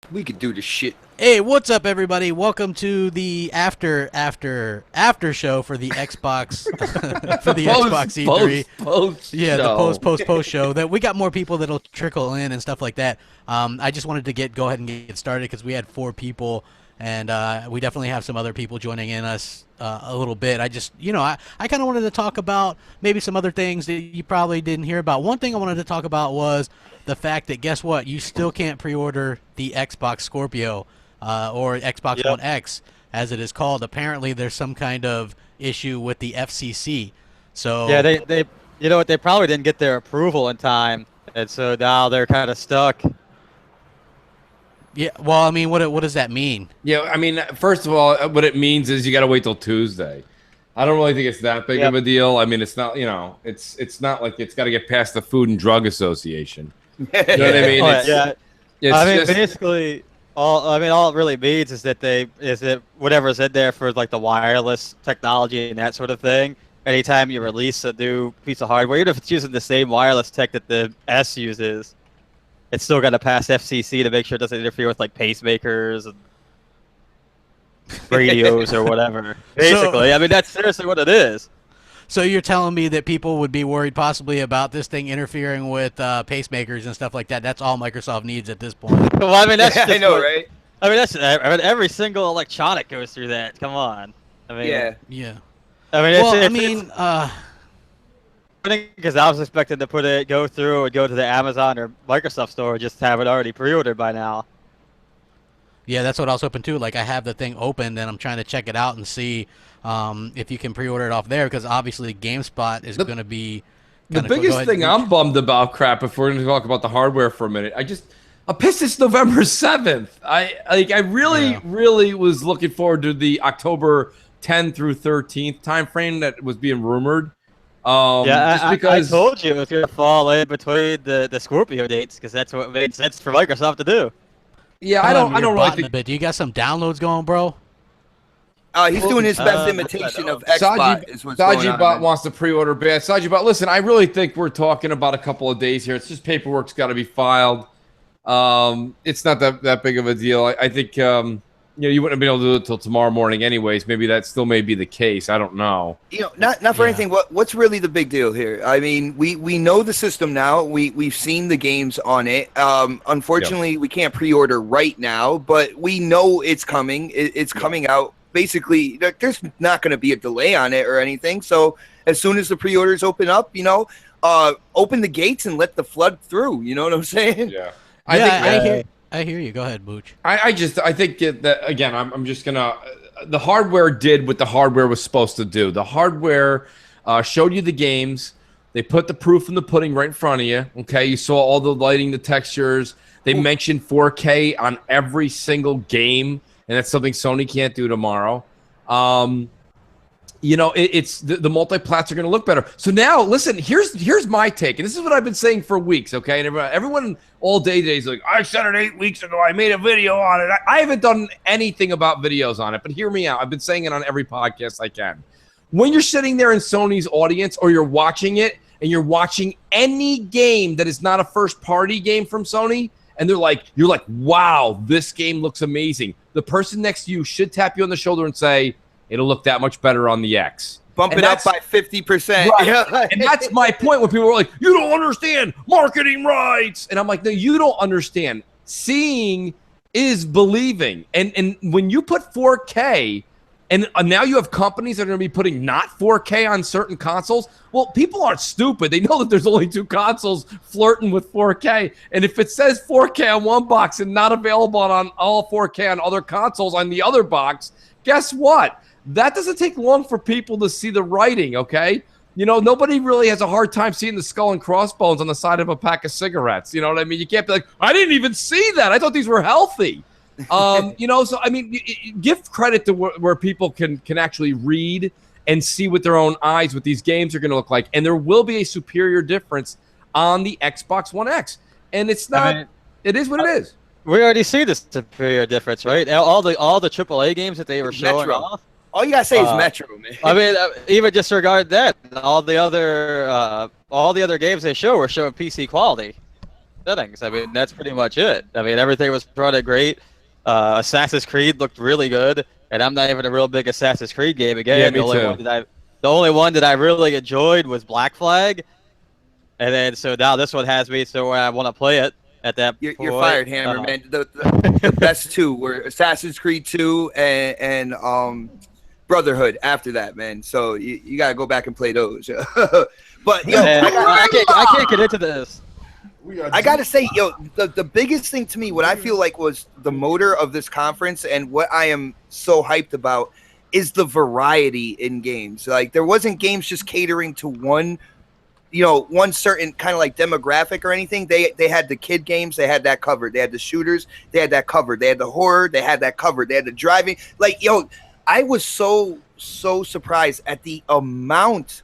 We could do this shit. Hey, what's up, everybody? Welcome to the after show for the Xbox for the Xbox E3. Post Yeah, the show. post show. That we got more people that'll trickle in and stuff like that. I just wanted to go ahead and get started because we had 4 people, and we definitely have some other people joining in us a little bit. I just, I kind of wanted to talk about maybe some other things that you probably didn't hear about. One thing I wanted to talk about was the fact that, guess what? You still can't pre-order the Xbox Scorpio or Xbox One X, as it is called. Apparently, there's some kind of issue with the FCC. So yeah, they you know what? They probably didn't get their approval in time, and so now they're kind of stuck. Yeah, well, I mean, what does that mean? Yeah, I mean, first of all, what it means is you got to wait till Tuesday. I don't really think it's that big of a deal. I mean, it's not, it's not like it's got to get past the Food and Drug Association. You know what I mean? I mean, basically, all it really means is that whatever's in there for like the wireless technology and that sort of thing. Anytime you release a new piece of hardware, even if it's using the same wireless tech that the S uses, it's still got to pass FCC to make sure it doesn't interfere with like pacemakers and radios or whatever. Basically, I mean, that's seriously what it is. So you're telling me that people would be worried possibly about this thing interfering with pacemakers and stuff like that? That's all Microsoft needs at this point. Well, I mean, that's just I know, right? I mean, every single electronic goes through that. Come on. I mean, yeah. I mean, well, because I was expecting to go through and go to the Amazon or Microsoft store and just have it already pre-ordered by now. Yeah, that's what I was hoping too. Like, I have the thing open and I'm trying to check it out and see if you can pre-order it off there, because obviously GameSpot is going to be the biggest thing I'm bummed about, crap, if we're going to talk about the hardware for a minute. I'm pissed it's November 7th. I really was looking forward to the October 10th through 13th time frame that was being rumored. Just because I told you it was going to fall in between the Scorpio dates, because that's what made sense for Microsoft to do. Yeah, I don't really think. Do you got some downloads going, bro? He's doing his best imitation of Xbox. Sajibot wants to pre-order bad. Sajibot, listen, I really think we're talking about a couple of days here. It's just paperwork's got to be filed. It's not that big of a deal. I think you wouldn't be able to do it till tomorrow morning, anyways. Maybe that still may be the case. I don't know. Not for anything. What's really the big deal here? I mean, we know the system now. We've seen the games on it. Unfortunately, we can't pre-order right now, but we know it's coming. It's coming out. Basically, there's not going to be a delay on it or anything. So as soon as the pre-orders open up, open the gates and let the flood through. You know what I'm saying? Yeah. I hear you. Go ahead, Mooch. I think that, again, I'm just gonna. The hardware did what the hardware was supposed to do. The hardware showed you the games. They put the proof in the pudding right in front of you. Okay, you saw all the lighting, the textures. They mentioned 4K on every single game, and that's something Sony can't do tomorrow. It's the multiplats are going to look better. So now, listen, here's my take, and this is what I've been saying for weeks, okay? And everyone all day today is like, I said it 8 weeks ago. I made a video on it. I haven't done anything about videos on it, but hear me out. I've been saying it on every podcast I can. When you're sitting there in Sony's audience or you're watching it and you're watching any game that is not a first-party game from Sony, and you're like, wow, this game looks amazing. The person next to you should tap you on the shoulder and say, it'll look that much better on the X. Bump it up by 50%. Right. Yeah. And that's my point when people are like, you don't understand marketing rights. And I'm like, no, you don't understand. Seeing is believing. And when you put 4K, and now you have companies that are going to be putting not 4K on certain consoles, well, people aren't stupid. They know that there's only 2 consoles flirting with 4K. And if it says 4K on one box and not available on all 4K on other consoles on the other box, guess what? That doesn't take long for people to see the writing, okay? Nobody really has a hard time seeing the skull and crossbones on the side of a pack of cigarettes. You know what I mean? You can't be like, I didn't even see that. I thought these were healthy. So, I mean, give credit to where people can actually read and see with their own eyes what these games are going to look like. And there will be a superior difference on the Xbox One X. And it's not, it is what it is. We already see this superior difference, right? All the AAA games that they were showing off. All you gotta say is Metro, man. I mean, even disregard that. All the other games they show were showing PC quality. settings. I mean, that's pretty much it. I mean, everything was running great. Assassin's Creed looked really good, and I'm not even a real big Assassin's Creed game. Again, Yeah, the me too. only one that I really enjoyed was Black Flag, and then so now this one has me so where I want to play it at that You're point. fired, Hammer, man. The best two were Assassin's Creed 2 and Brotherhood after that, man. So you gotta go back and play those. But yo, I can't get into this. I gotta say, yo, the biggest thing to me, what I feel like was the motor of this conference, and what I am so hyped about, is the variety in games. Like, there wasn't games just catering to one certain kind of like demographic or anything. They had the kid games, they had that covered. They had the shooters, they had that covered. They had the horror, they had that covered. They had the driving. Like, yo, I was so surprised at the amount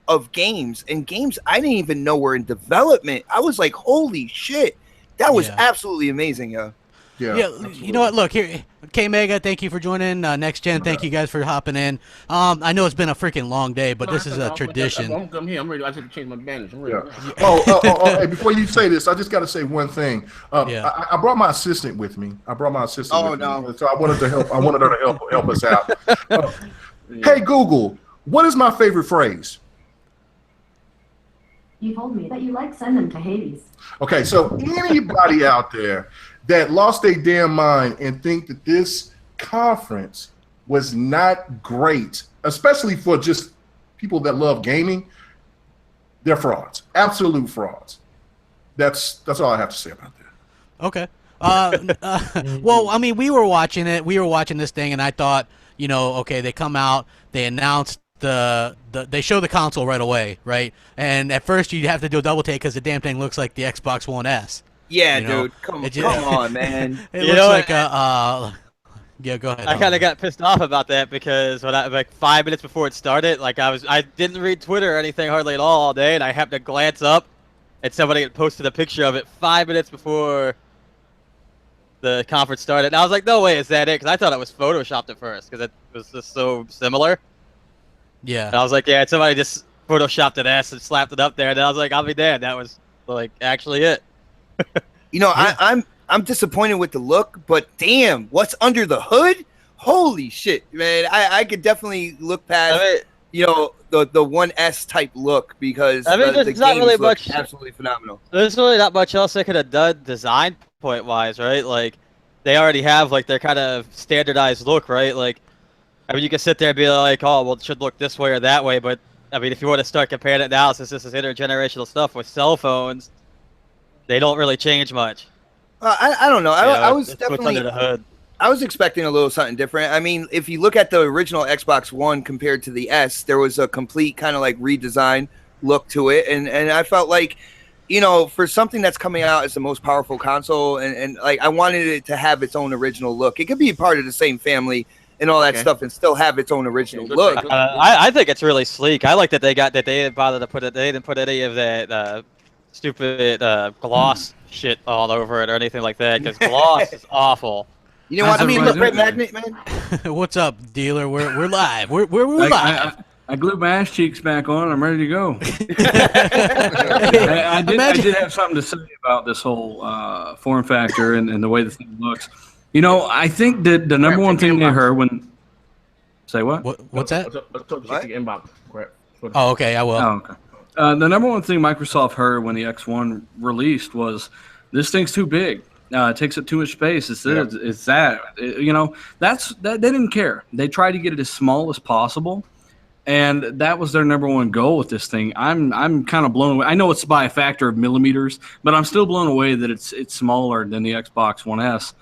of games and games I didn't even know were in development. I was like, holy shit, that was absolutely amazing, yo. Yeah, you know what? Look here, K Mega, thank you for joining. Next Gen, thank you guys for hopping in. I know it's been a freaking long day, but this is a tradition. I'm here. I'm ready. I have to change my bandage. I'm ready. Hey, before you say this, I just got to say one thing. I brought my assistant with me. So I wanted to help. I wanted her to help us out. Hey Google, what is my favorite phrase? You told me that you like send them to Hades. Okay, so anybody out there that lost their damn mind and think that this conference was not great, especially for just people that love gaming, they're frauds. Absolute frauds. That's all I have to say about that. Okay. Well, I mean, we were watching it. We were watching this thing, and I thought, okay, they come out, they announce they show the console right away, right? And at first you have to do a double take because the damn thing looks like the Xbox One S. Yeah, dude, come on, man. It looks like yeah, go ahead. I kind of got pissed off about that because when like 5 minutes before it started, like I didn't read Twitter or anything hardly at all day, and I happened to glance up, and somebody had posted a picture of it 5 minutes before the conference started. And I was like, no way, is that it? Because I thought it was photoshopped at first because it was just so similar. Yeah. And I was like, yeah, somebody just photoshopped an S and slapped it up there. And I was like, I'll be damned. That was like actually it. Yeah. I'm disappointed with the look, but damn, what's under the hood? Holy shit, man! I could definitely look past the 1S type look because the there's not really much absolutely phenomenal. There's really not much else they could have done design point wise, right? Like they already have like their kind of standardized look, right? Like I mean, you can sit there and be like, oh, well, it should look this way or that way, but I mean, if you want to start comparing it now, since this is intergenerational stuff with cell phones, they don't really change much. I don't know. I was definitely under the hood. I was expecting a little something different. I mean, if you look at the original Xbox One compared to the S, there was a complete kind of like redesign look to it, and I felt like, for something that's coming out as the most powerful console, and like I wanted it to have its own original look. It could be part of the same family and all that stuff, and still have its own original look. I think it's really sleek. I like that they didn't bother to put it. They didn't put any of that stupid gloss shit all over it or anything like that, because gloss is awful. You know what? I mean, look, Red Magnet, man. What's up, dealer? We're live. We're live. I glued my ass cheeks back on. I'm ready to go. I did have something to say about this whole form factor and the way the thing looks. I think that the number one thing they heard when... Say what? What's that? What? Oh, okay, I will. Oh, okay. The number one thing Microsoft heard when the X1 released was, this thing's too big. It takes up too much space. It's that. They didn't care. They tried to get it as small as possible, and that was their number one goal with this thing. I'm kind of blown away. I know it's by a factor of millimeters, but I'm still blown away that it's smaller than the Xbox One S.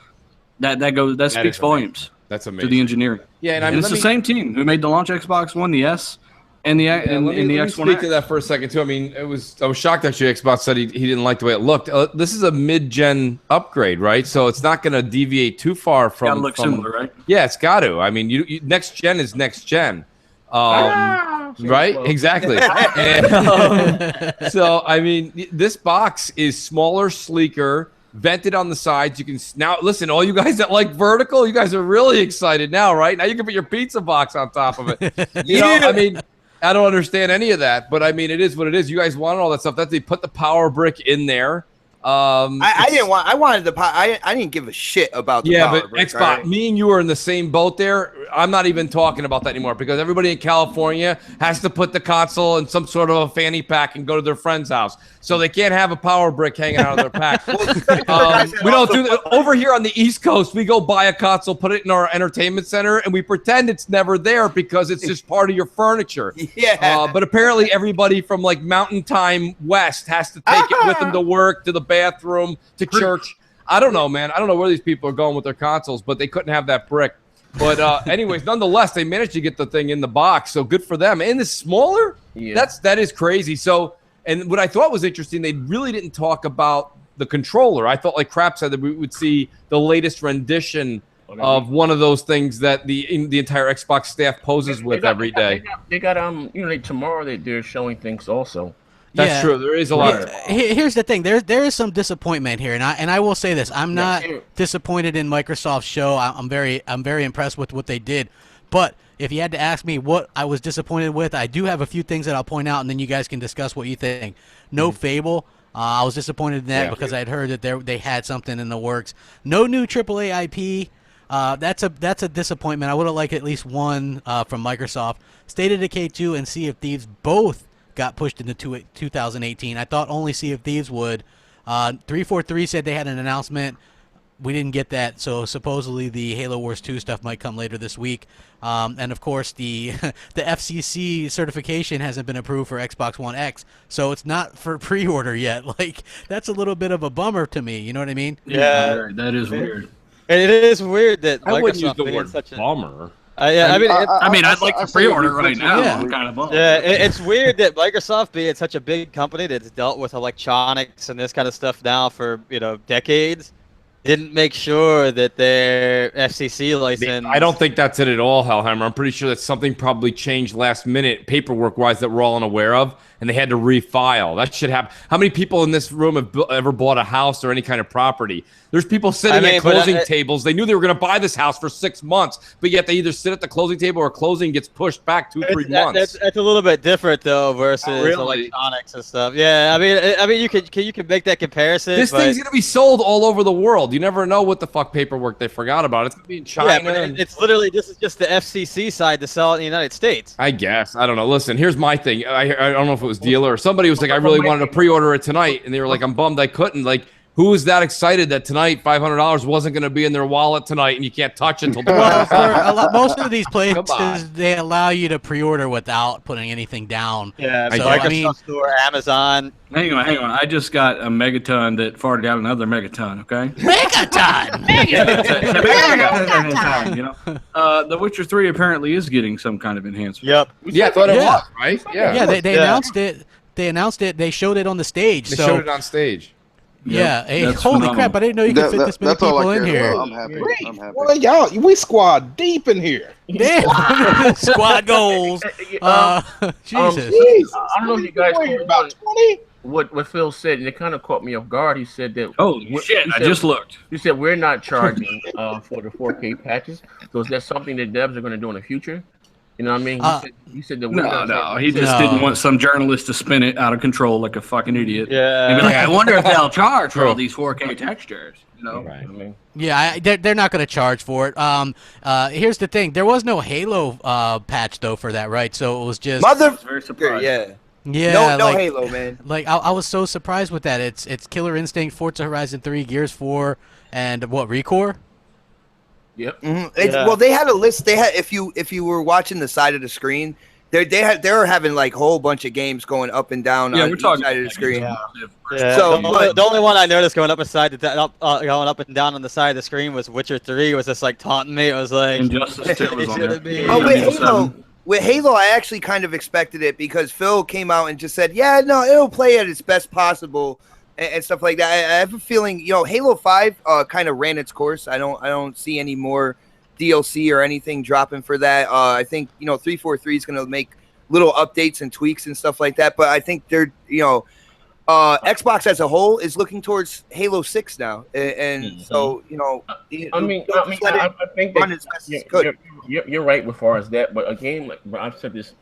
That speaks volumes. That's amazing. To the engineering. Yeah, and it's the same team who made the launch Xbox One, the S, and the X1X. Speak to that for a second too. I mean, I was shocked actually. Xbox said he didn't like the way it looked. This is a mid-gen upgrade, right? So it's not going to deviate too far from. Gotta look similar, right? Yeah, it's got to. I mean, you next gen is next gen, right? Exactly. And, so I mean, this box is smaller, sleeker, vented on the sides. You can now listen. All you guys that like vertical, you guys are really excited now, right? Now you can put your pizza box on top of it. I mean. I don't understand any of that, but I mean, it is what it is. You guys wanted all that stuff. That they put the power brick in there. I didn't want. I wanted the. I didn't give a shit about the. Yeah, power but brick, Xbox, right? me and you are in the same boat there. I'm not even talking about that anymore because everybody in California has to put the console in some sort of a fanny pack and go to their friend's house, so they can't have a power brick hanging out of their pack. We don't do that over here on the East Coast. We go buy a console, put it in our entertainment center, and we pretend it's never there because it's just part of your furniture. Yeah. But apparently, everybody from like Mountain Time West has to take it with them to work, to the bathroom, to church. I don't know, man. I don't know where these people are going with their consoles, but they couldn't have that brick. But anyways, nonetheless, they managed to get the thing in the box, so good for them. And it's smaller. Yeah. That is crazy. So, and what I thought was interesting, they really didn't talk about the controller. I thought, like Crap said, that we would see the latest rendition of one of those things that the entire Xbox staff poses with every day. They got tomorrow they're showing things also. That's true. There is a lot. Here's the thing. There is some disappointment here, and I will say this: I'm not disappointed in Microsoft's show. I'm very impressed with what they did. But if you had to ask me what I was disappointed with, I do have a few things that I'll point out, and then you guys can discuss what you think. No Fable. I was disappointed in that because I'd heard that they had something in the works. No new AAA IP. That's a disappointment. I would have liked at least one from Microsoft. State of Decay 2 and Sea of Thieves both got pushed into 2018. I thought only Sea of Thieves would. 343 said they had an announcement. We didn't get that, so supposedly the Halo Wars 2 stuff might come later this week. And of course, the FCC certification hasn't been approved for Xbox One X, so it's not for pre-order yet. Like, that's a little bit of a bummer to me. You know what I mean? Yeah, that is weird. And it is weird that I wouldn't use Microsoft the word such a bummer. I'd like to pre-order right now. Yeah. I'm kind of bummed. Yeah, it's weird that Microsoft, being such a big company that's dealt with electronics and this kind of stuff now for decades, didn't make sure that their FCC license. I don't think that's it at all, Hellhammer. I'm pretty sure that something probably changed last minute, paperwork-wise, that we're all unaware of, and they had to refile. That should happen. How many people in this room have ever bought a house or any kind of property? There's people sitting at closing tables. They knew they were going to buy this house for 6 months, but yet they either sit at the closing table or closing gets pushed back 2-3 months. That's a little bit different though versus electronics and stuff. Yeah, I mean, you can make that comparison. This thing's going to be sold all over the world. You never know what the fuck paperwork they forgot about. It's going to be in China. Yeah, but it's literally this is just the FCC side to sell it in the United States. I guess. I don't know. Listen, here's my thing. I don't know if it was dealer or somebody was like, I really wanted to pre-order it tonight, and they were like, I'm bummed I couldn't. Like, who was that excited that tonight $500 wasn't going to be in their wallet tonight, and you can't touch it until tomorrow? Most of these places, they allow you to pre-order without putting anything down. Yeah, so, Microsoft Store, Amazon. Hang on. I just got a megaton that farted out another megaton. Okay. Megaton. Megaton. The Witcher 3 apparently is getting some kind of enhancement. Yep. Yeah, I thought it was, right? Yeah, they announced it. They announced it. They showed it on the stage. They showed it on stage. Yeah. Hey, holy phenomenal. crap! I didn't know you could fit this many people in here. I'm happy. Well, y'all, we squad deep in here. Damn. Squad goals. Jesus. I don't know if you guys about 20. What Phil said, and it kind of caught me off guard. He said that. Oh shit! I just looked. You said we're not charging for the 4K patches. So is that something that devs are going to do in the future? You know what I mean? He said that. No. He just didn't want some journalist to spin it out of control like a fucking idiot. Yeah. And be like, I wonder if they'll charge for all these 4K textures. You know? Right. I mean, Yeah, they're not going to charge for it. Here's the thing: there was no Halo patch though for that, right? So it was just Very surprised. Yeah. yeah, No like, Halo, man. Like I was so surprised with that. It's Killer Instinct, Forza Horizon 3, Gears 4, and what Recore? yep. Mm-hmm. Well, they had a list. They had if you were watching the side of the screen, they were having like a whole bunch of games going up and down on each side of the screen. Yeah. So, the only one I noticed going up and down on the side of the screen was Witcher 3. Was just like taunting me. It was like Injustice 2 was on there. Oh, with Halo, I actually kind of expected it because Phil came out and just said, "Yeah, no, it'll play at its best possible." And stuff like that. I have a feeling, Halo 5 kind of ran its course. I don't see any more DLC or anything dropping for that. I think 343 is going to make little updates and tweaks and stuff like that. But I think they're Xbox as a whole is looking towards Halo 6 now, and so I think run as best as it could. You're right as far as that, but a game like I've said this,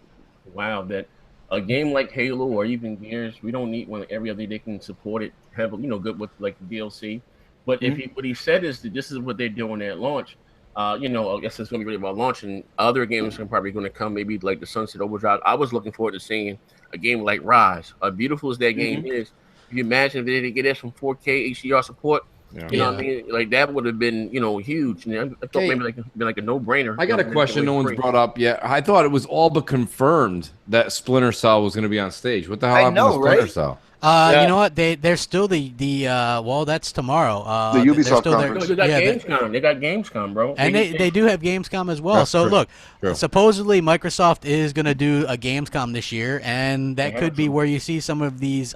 that a game like Halo or even Gears, we don't need one every other day. They can support it heavily, good with like the DLC. But what he said is that this is what they're doing at launch. I guess it's going to be really about launch, and other games are probably going to come, maybe like the Sunset Overdrive. I was looking forward to seeing a game like Rise. Beautiful as that game is, if you imagine if they didn't get that from 4K HDR support, you know what I mean? Like that would have been, huge. And I thought maybe like a no-brainer. I got a question no one's brought up yet. I thought it was all but confirmed that Splinter Cell was going to be on stage. What the hell happened to Splinter Cell? You know what? They're still well, that's tomorrow. The Ubisoft conference. They got Gamescom. They got Gamescom, bro. And they do have Gamescom as well. So look, supposedly Microsoft is going to do a Gamescom this year, and that could be where you see some of these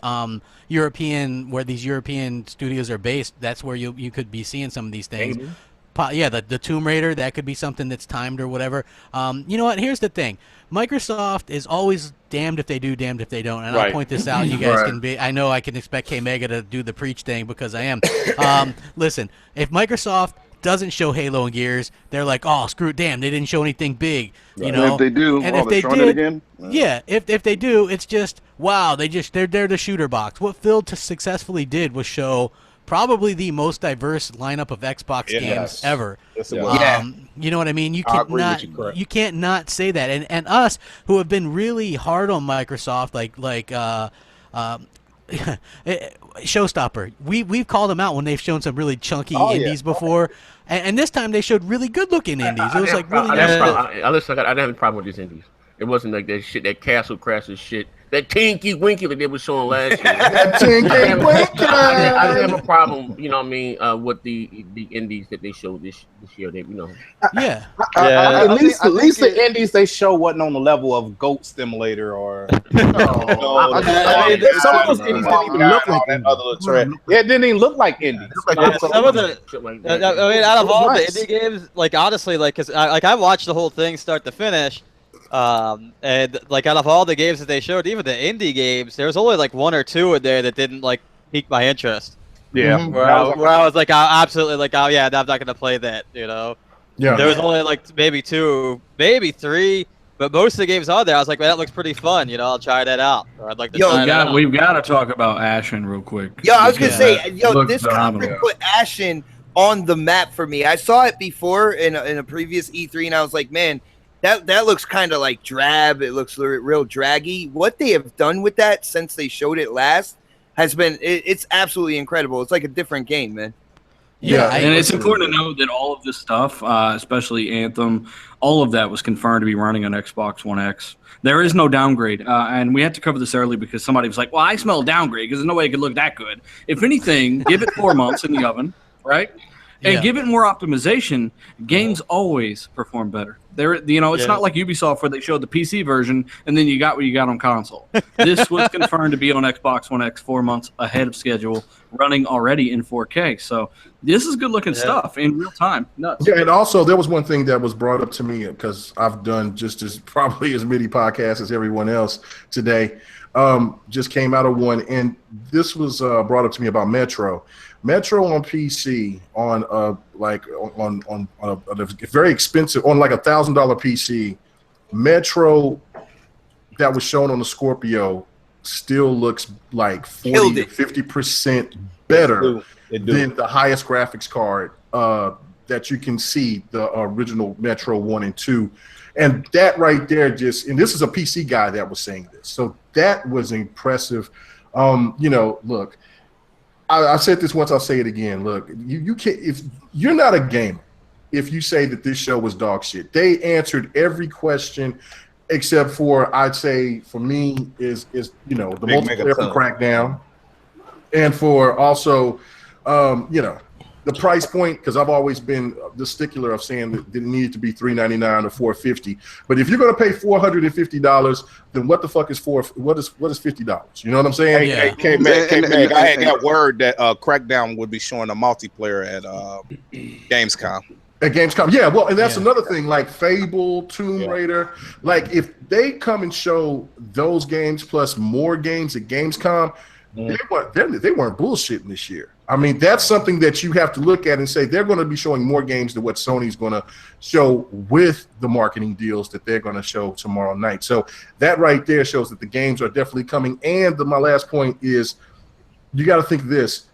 European studios are based. That's where you could be seeing some of these things. The Tomb Raider, that could be something that's timed or whatever. You know what? Here's the thing. Microsoft is always damned if they do, damned if they don't. And I'll point this out. You guys can be – I know I can expect K-Mega to do the preach thing because I am. Listen, if Microsoft doesn't show Halo and Gears, they're like, oh, screw it, damn, they didn't show anything big. You know? And if they do, and if they did, again? If they do, it's just, wow, they're the shooter box. What Phil successfully did was show – probably the most diverse lineup of Xbox games ever. You know what I mean? You can't not say that. And us who have been really hard on Microsoft, like Showstopper, we've called them out when they've shown some really chunky indies before, and this time they showed really good looking indies. It was like really nice stuff. I didn't have a problem with these indies. It wasn't like that shit, that Castle Crashers shit, that Tinky Winky that they were showing last year. That Tinky Winky. I didn't have a problem, with the indies that they showed this year. At least the indies they show wasn't on the level of Goat Simulator or. Some of those indies didn't even look like that. It didn't even look like indies. Some of the, out of all the indie games, like honestly, because I watched the whole thing start to finish. And like out of all the games that they showed, even the indie games, there was only like one or two in there that didn't like pique my interest. Yeah, where I was like, absolutely, like, oh yeah, I'm not gonna play that. Yeah, there was only like maybe two, maybe three, but most of the games on there, I was like, man, that looks pretty fun. I'll try that out. Or I'd like to try that out. We've got to talk about Ashen real quick. I was gonna say, this conference put Ashen on the map for me. I saw it before in a previous E3, and I was like, man. That looks kind of like drab. It looks real draggy. What they have done with that since they showed it last has been it's absolutely incredible. It's like a different game, man. And it's important to note that all of this stuff, especially Anthem, all of that was confirmed to be running on Xbox One X. There is no downgrade, and we had to cover this early because somebody was like, well, I smell a downgrade because there's no way it could look that good. If anything, give it 4 months in the oven, right? And give it more optimization. Games always perform better. It's not like Ubisoft where they showed the PC version and then you got what you got on console. This was confirmed to be on Xbox One X 4 months ahead of schedule, running already in 4K. So this is good looking stuff in real time. Nuts. Yeah, and also there was one thing that was brought up to me because I've done just as probably as many podcasts as everyone else today. Just came out of one, and this was brought up to me about Metro. Metro on PC on a very expensive on like $1,000 PC. Metro that was shown on the Scorpio still looks like 40 to 50% better than the highest graphics card that you can see, the original Metro 1 and 2. And that right there and this is a PC guy that was saying this. So that was impressive. Look, I said this once, I'll say it again. Look, you can't, if you're not a gamer, if you say that this show was dog shit. They answered every question except for, I'd say for me is the multiplayer for Crackdown, and for also the price point, because I've always been the stickler of saying that it needed to be $399 or $450. But if you're going to pay $450, then what the fuck is what is $50? You know what I'm saying? I had got word that Crackdown would be showing a multiplayer at Gamescom. At Gamescom, yeah. Well, and that's another thing, like Fable, Tomb Raider. Like if they come and show those games plus more games at Gamescom, they weren't bullshitting this year. I mean, that's something that you have to look at and say they're going to be showing more games than what Sony's going to show with the marketing deals that they're going to show tomorrow night. So that right there shows that the games are definitely coming. And my last point is you got to think this.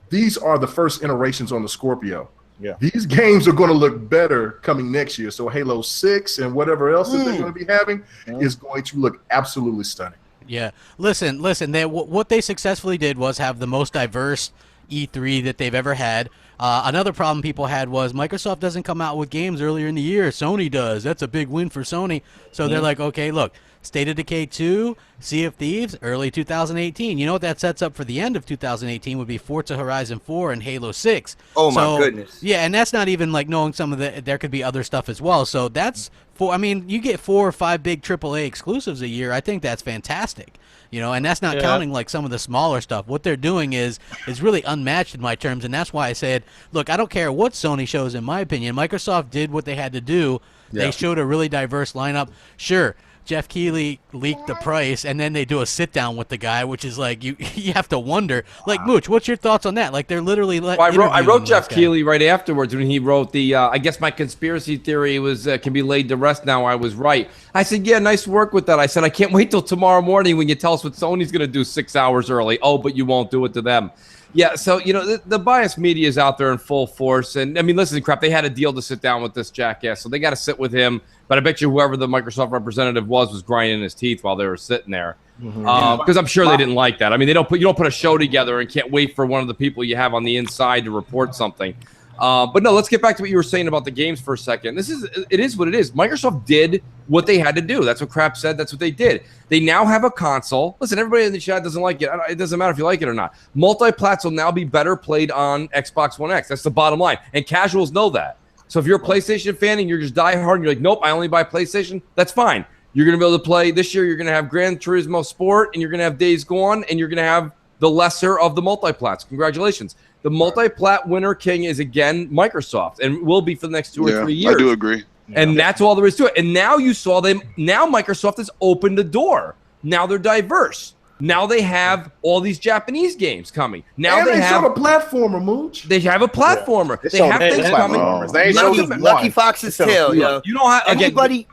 These are the first iterations on the Scorpio. Yeah. These games are going to look better coming next year. So Halo 6 and whatever else that they're going to be having is going to look absolutely stunning. Yeah. Listen. What they successfully did was have the most diverse E3 that they've ever had. Another problem people had was Microsoft doesn't come out with games earlier in the year. Sony does. That's a big win for Sony. So they're like, okay, look, State of Decay 2, Sea of Thieves, early 2018. You know what that sets up for the end of 2018 would be Forza Horizon 4 and Halo 6. Oh, my goodness. Yeah, and that's not even like knowing some of there could be other stuff as well. So that's I mean, you get 4 or 5 big AAA exclusives a year. I think that's fantastic. You know, and that's not counting like some of the smaller stuff. What they're doing is really unmatched in my terms, and that's why I said, look, I don't care what Sony shows. In my opinion, Microsoft did what they had to do. They showed a really diverse lineup. Sure, Jeff Keighley leaked the price, and then they do a sit down with the guy, which is like you have to wonder. Like, Mooch, what's your thoughts on that? Like, they're literally like. Well, I wrote Jeff Keighley right afterwards when he wrote the. I guess my conspiracy theory was can be laid to rest now. I was right. I said, yeah, nice work with that. I said, I can't wait till tomorrow morning when you tell us what Sony's going to do 6 hours early. Oh, but you won't do it to them. Yeah, so, you know, the biased media is out there in full force. And, I mean, listen, crap, they had a deal to sit down with this jackass, so they got to sit with him. But I bet you whoever the Microsoft representative was grinding his teeth while they were sitting there. Because I'm sure they didn't like that. I mean, you don't put a show together and can't wait for one of the people you have on the inside to report something. But no, let's get back to what you were saying about the games for a second. It is what it is. Microsoft did what they had to do. That's what Crap said. That's what they did. They now have a console. Listen, everybody in the chat doesn't like it. It doesn't matter if you like it or not. Multiplats will now be better played on Xbox One X. That's the bottom line. And casuals know that. So if you're a PlayStation fan and you're just diehard and you're like, nope, I only buy PlayStation, that's fine. You're going to be able to play this year. You're going to have Gran Turismo Sport, and you're going to have Days Gone, and you're going to have the lesser of the multiplats. Congratulations. The multiplat winner king is, again, Microsoft, and will be for the next 2 or 3 years. I do agree. And that's all there is to it. And now you saw them. Now Microsoft has opened the door. Now they're diverse. Now they have all these Japanese games coming. Now and they have a platformer, Mooch. They have a platformer. They have things coming. Lucky Fox's Tale, yo. You don't have anybody.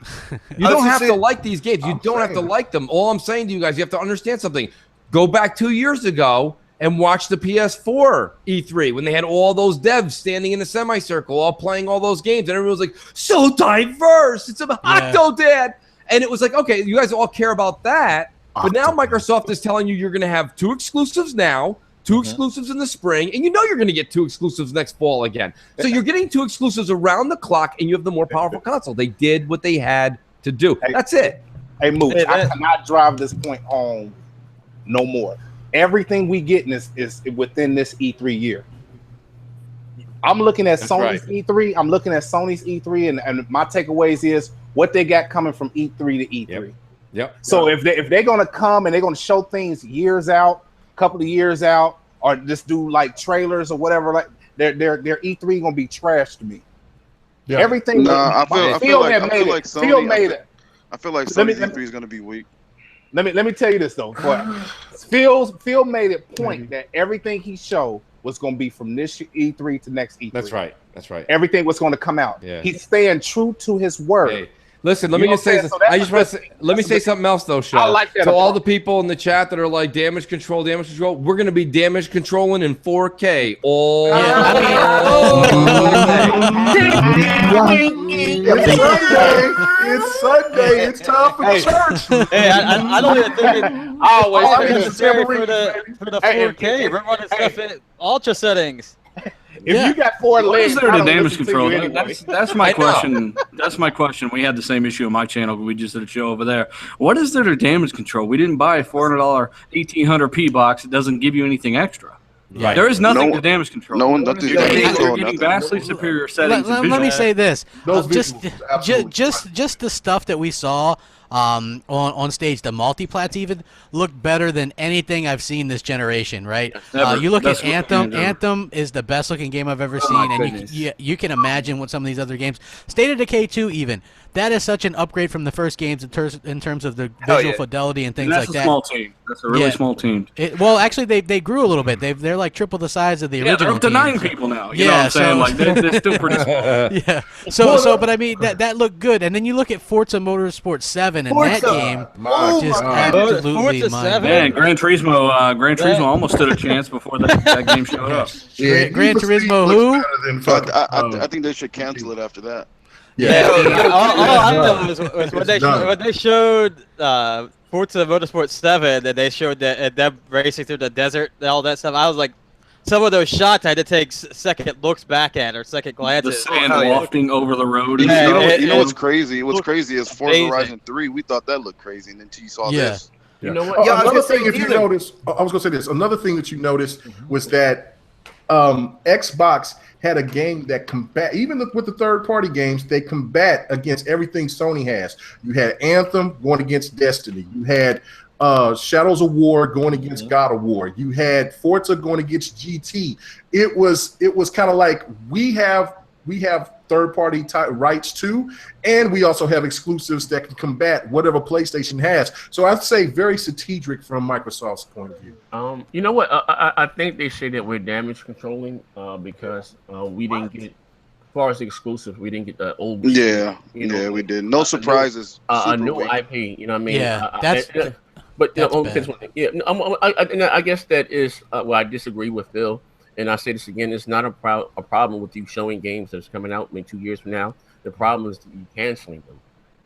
You don't have to like these games. You don't have to like them. All I'm saying to you guys, you have to understand something. Go back 2 years ago and watch the PS4 E3 when they had all those devs standing in a semicircle, all playing all those games, and everyone was like, "So diverse! It's a Octodad!" And it was like, okay, you guys all care about that. But now Microsoft is telling you you're going to have 2 exclusives now, 2 exclusives in the spring, and you know you're going to get 2 exclusives next fall again. So you're getting 2 exclusives around the clock, and you have the more powerful console. They did what they had to do. That's it. Hey, Mooch, I cannot drive this point home no more. Everything we getting is within this E3 year. I'm looking at Sony's E3. I'm looking at Sony's E3, and my takeaways is what they got coming from E3 to E3. Yep. So if they're gonna come and they're gonna show things years out, couple of years out, or just do like trailers or whatever, like their E3 gonna be trash to me. Yeah. Everything. I feel like Sony's E3 is gonna be weak. Let me tell you this though. Phil made it point that everything he showed was going to be from this E3 to next E3. That's right. That's right. Everything was going to come out. Yeah. He's staying true to his word. Hey, listen, let me just say. Let me say something else though, Sean. I like that. To all the people in the chat that are like damage control. We're going to be damage controlling in 4K. It's Sunday. It's time for church. Hey, I don't even think it always necessary for the 4K. We're running stuff in ultra settings. If you got 4 what legs, is there to damage control? That's my question. That's my question. We had the same issue on my channel. We just did a show over there. What is there to damage control? We didn't buy a $400 1800p box. It doesn't give you anything extra. Right. There is nothing to damage control. No one. You're getting vastly superior settings. Let me say this. Just the stuff that we saw on stage, the multiplats even look better than anything I've seen this generation, right? Ever. You look Best at Anthem. looking game ever. Anthem is the best looking game I've ever Oh, seen, my and goodness. you can imagine what some of these other games. State of Decay 2 even. That is such an upgrade from the first games in terms of the visual fidelity and things And that's like a that. small team. That's a really small team. Well, actually, they grew a little bit. They're like triple the size of the original. They're up to team. 9 people now. You know what I'm saying? Like they're still pretty small. Yeah. But I mean that looked good. And then you look at Forza Motorsport 7 and that game just absolutely Forza 7? Man, Gran Turismo almost stood a chance before that game showed up. Gran Turismo who? I think they should cancel it after that. All I know was when they showed Forza Motorsport 7 and they showed them racing through the desert and all that stuff, I was like, some of those shots I had to take second looks back at or second glances. The sand wafting over the road. You know what's crazy? What's crazy is Forza Horizon 3. We thought that looked crazy, and then you saw this. You know what? Another thing, if you notice, I was going to say this. Another thing that you noticed was that Xbox had a game that combat, even with the third-party games, they combat against everything Sony has. You had Anthem going against Destiny. You had Shadows of War going against God of War. You had Forza going against GT. It was kind of like we have third-party rights too, and we also have exclusives that can combat whatever PlayStation has. So I'd say very strategic from Microsoft's point of view. You know what? I think they say that we're damage controlling because we didn't get, as far as the exclusive, we didn't get the old. Yeah, we did. No surprises. A new IP. You know what I mean? Yeah, but that's I guess that is I disagree with Phil, and I say this again: it's not a problem with you showing games that's coming out maybe 2 years from now. The problem is you canceling them.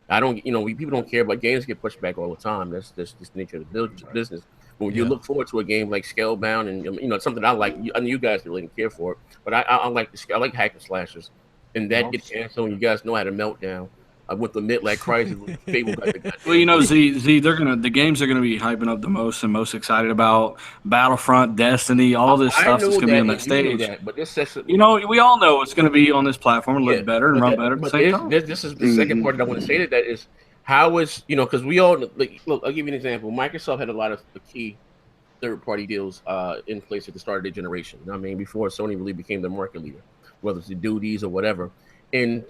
I don't, people don't care, but games get pushed back all the time. That's just the nature of the business. But when you look forward to a game like Scalebound, and something I like, I know you guys really didn't care for it, but I like hack and slashers, and that gets canceled. And you guys know how to melt down. I went to Midlife Crisis. Fable got the gun. Well, Z, the games they're gonna be hyping up the most and most excited about. Battlefront, Destiny, all this stuff is gonna be on that stage. But this says, we all know it's gonna be on this platform and look better and run better at the same time. This is the second part that I want to say to that is how is because we all look. I'll give you an example. Microsoft had a lot of the key third-party deals in place at the start of their generation. You know what I mean, before Sony really became the market leader, whether it's the duties or whatever, and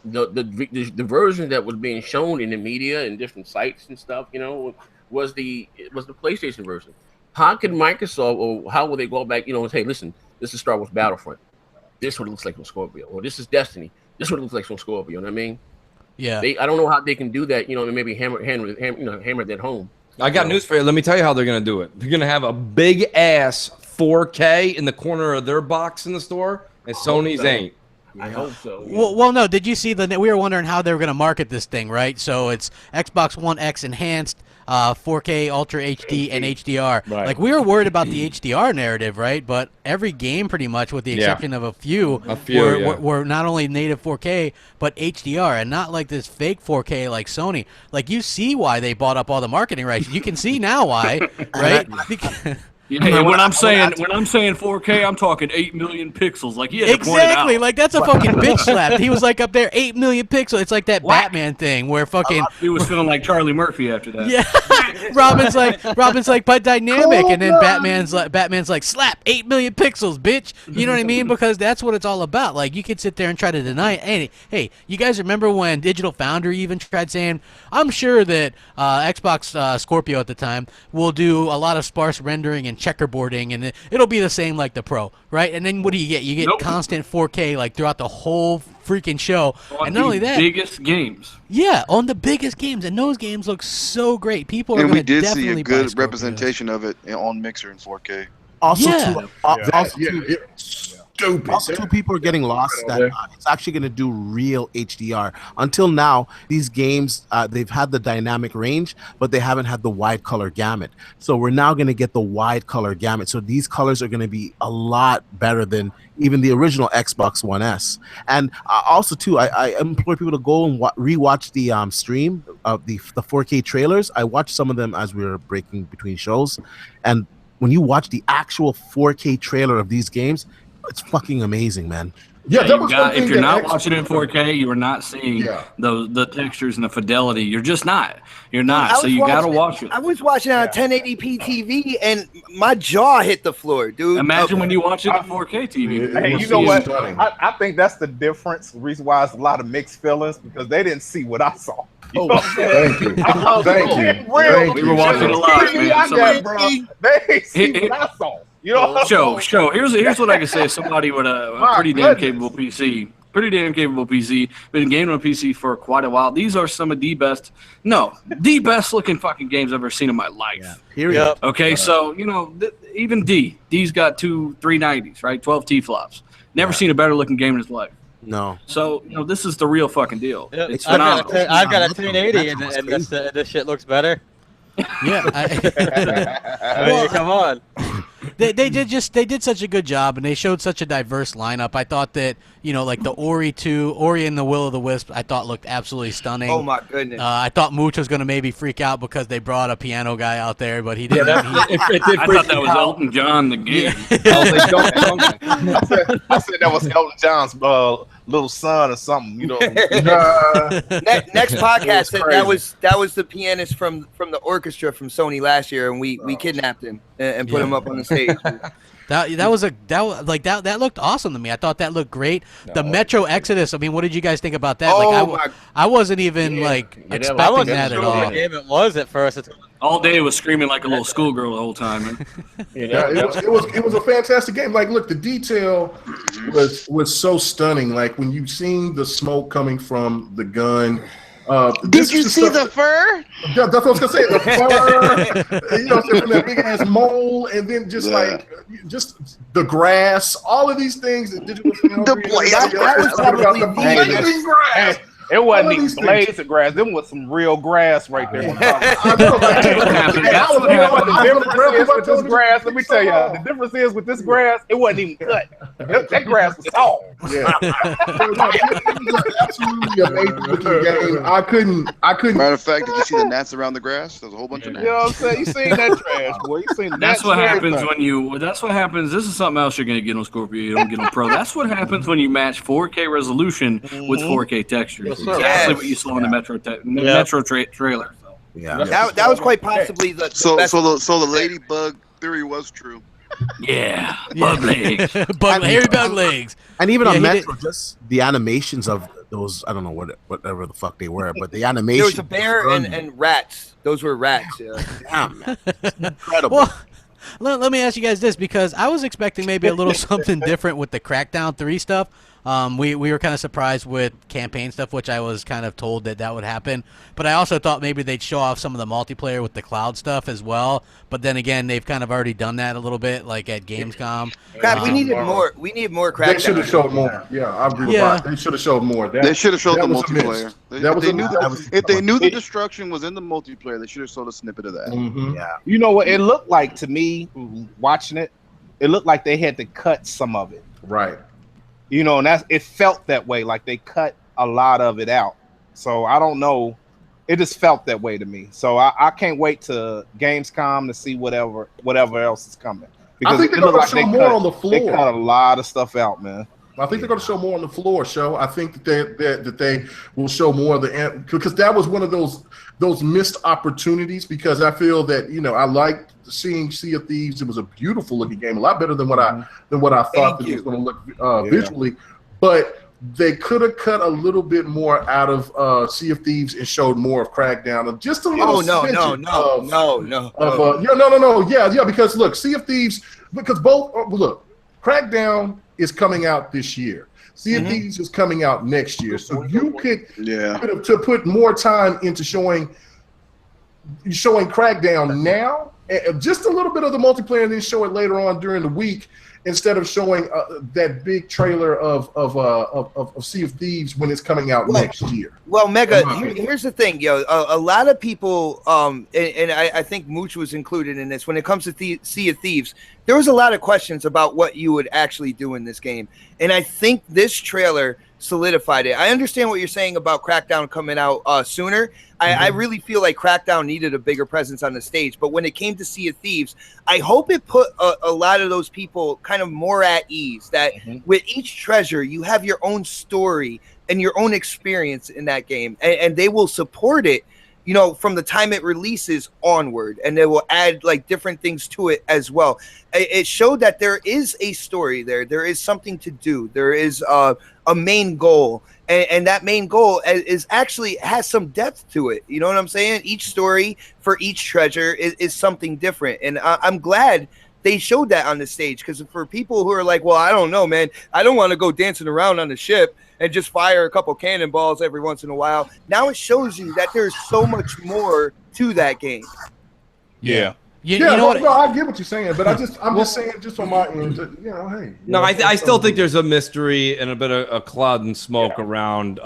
the version that was being shown in the media and different sites and stuff, was the PlayStation version. How could Microsoft, or how will they go back, and say, listen, this is Star Wars Battlefront. This is what it looks like on Scorpio, or this is Destiny. This is what it looks like on Scorpio. You know what I mean? Yeah. I don't know how they can do that. And maybe hammer that home. I got news for you. Let me tell you how they're going to do it. They're going to have a big ass 4K in the corner of their box in the store, and Sony's ain't. I hope so. Yeah. Well, no. Did you see we were wondering how they were going to market this thing, right? So it's Xbox One X enhanced, 4K Ultra HD and HDR. Right. Like we were worried about the HDR narrative, right? But every game, pretty much, with the exception of a few, were not only native 4K but HDR, and not like this fake 4K like Sony. Like you see why they bought up all the marketing rights. You can see now why, right? Yeah, when I'm saying 4K, I'm talking 8 million pixels. Like he had to point it exactly, out. like that's a fucking bitch slap. He was like up there, 8 million pixels. It's like that Batman thing where fucking he was feeling like Charlie Murphy after that. Yeah, Robin's like, but dynamic, and then Batman's like, slap 8 million pixels, bitch. You know what I mean? Because that's what it's all about. Like you could sit there and try to deny it. Hey, you guys remember when Digital Foundry even tried saying, I'm sure that Xbox Scorpio at the time will do a lot of sparse rendering and checkerboarding, and it'll be the same like the Pro, right? And then what do you get? You get constant 4K like throughout the whole freaking show. And not only that, biggest games. Yeah, on the biggest games, and those games look so great. People are going to definitely buy And we did see a good Scorpios. representation of it on Mixer in 4K. Also, Stupid. People are getting lost that it's actually going to do real HDR. Until now, these games, they've had the dynamic range, but they haven't had the wide color gamut. So we're now going to get the wide color gamut. So these colors are going to be a lot better than even the original Xbox One S. And also, too, I implore people to go and rewatch the stream of the 4K trailers. I watched some of them as we were breaking between shows. And when you watch the actual 4K trailer of these games, it's fucking amazing, man. Yeah, that was one if thing you're that not watching it in 4K, you are not seeing the textures and the fidelity. You're just not. You're not. So you got to watch it. I was watching on a 1080p TV, and my jaw hit the floor, dude. Imagine when you watch it on 4K TV. Hey, you know what? I think that's the difference. The reason why it's a lot of mixed feelings because they didn't see what I saw. You know what I'm saying? Thank you. Thank you. We were watching a lot, man. They ain't see what I saw. You know, show. Here's what I can say. Somebody with a pretty damn capable PC. Pretty damn capable PC. Been gaming on PC for quite a while. These are some of the best looking fucking games I've ever seen in my life. Yeah, period. Yep. Okay, so even D's got 2 390s, right? 12 T flops. Never seen a better looking game in his life. No. So this is the real fucking deal. Yep. It's I've phenomenal. got a 1080 and this shit looks better. Yeah. I mean, come on. They did such a good job, and they showed such a diverse lineup. I thought that like the Ori and the Will of the Wisp, I thought looked absolutely stunning. Oh my goodness! I thought Mooch was going to maybe freak out because they brought a piano guy out there, but he didn't. I thought that was Elton John the game. I said that was Elton John's little son or something. Next podcast said that was the pianist from the orchestra from Sony last year, and we kidnapped him and put him up on the stage. That looked awesome to me. I thought that looked great. The Metro Exodus. I mean, what did you guys think about that? I wasn't even expecting that at all. What game it was at first. All day was screaming like a little schoolgirl the whole time. Man. It was a fantastic game. Like, look, the detail was so stunning. Like when you seen the smoke coming from the gun. Did you see the fur? That's what I was gonna say. The fur, from that big ass mole, and then just the grass, all of these things that digital. The blazing grass. It wasn't even blades of grass. Them was some real grass right there. Let me tell y'all, the difference is with this grass, it wasn't even cut. That grass was soft. Yeah. Absolutely amazing looking game. I couldn't. Matter of fact, did you see the gnats around the grass? There's a whole bunch of gnats. You know what I'm saying? You seen that trash, boy. You seen that. That's what happens when you. That's what happens. This is something else you're gonna get on Scorpio. You don't get on Pro. That's what happens when you match 4K resolution with 4K textures. Exactly what you saw in the Metro trailer. So. Yeah, that was quite possibly the so best. the ladybug theory was true. Yeah, bug legs, hairy bug legs, and even on Metro, just the animations of those. I don't know whatever the fuck they were, but the animation. There was a bear and rats. Those were rats. Yeah, damn, man. Incredible. Well, let me ask you guys this, because I was expecting maybe a little something different with the Crackdown 3 stuff. We were kind of surprised with campaign stuff, which I was kind of told that would happen. But I also thought maybe they'd show off some of the multiplayer with the cloud stuff as well. But then again, they've kind of already done that a little bit, like at Gamescom. God, we needed more. We need more Crackdown. They should have showed more. Yeah, I agree with that. They should have showed more. They should have showed the multiplayer. If they knew the destruction was in the multiplayer, they should have showed a snippet of that. Mm-hmm. Yeah. You know what it looked like to me watching it? It looked like they had to cut some of it. Right. And it felt that way, like they cut a lot of it out. So I don't know. It just felt that way to me. So I can't wait to Gamescom to see whatever else is coming. Because I think they're going to show more on the floor. They cut a lot of stuff out, man. I think they're going to show more on the floor. I think that they will show more of the, because that was one of those missed opportunities. Because I feel that I liked seeing Sea of Thieves. It was a beautiful looking game, a lot better than what I thought it was going to look visually. But they could have cut a little bit more out of Sea of Thieves and showed more of Crackdown. Just a little. No. Because look, Sea of Thieves. Because both look, Crackdown is coming out this year. Sea of Thieves is coming out next year. So you could to put more time into showing Crackdown now, just a little bit of the multiplayer, and then show it later on during the week, instead of showing that big trailer of Sea of Thieves when it's coming out next year. Well, Mega, here's the thing, yo. A lot of people, and I think Mooch was included in this, when it comes to Sea of Thieves, there was a lot of questions about what you would actually do in this game. And I think this trailer solidified it. I understand what you're saying about Crackdown coming out sooner. I really feel like Crackdown needed a bigger presence on the stage, but when it came to Sea of Thieves, I hope it put a lot of those people kind of more at ease, that with each treasure, you have your own story and your own experience in that game, and they will support it, you know, from the time it releases onward, and they will add like different things to it as well. It showed that there is a story there. There is something to do. There is a main goal, and that main goal is actually has some depth to it. You know what I'm saying? Each story for each treasure is something different, and I'm glad they showed that on the stage, because for people who are like, well, I don't know, man, I don't want to go dancing around on the ship and just fire a couple cannonballs every once in a while. Now it shows you that there's so much more to that game. Yeah. You Yeah, know what? no, I get what you're saying, but I'm just saying, just on my end, you know, hey. No, I still think there's a mystery and a bit of a cloud and smoke around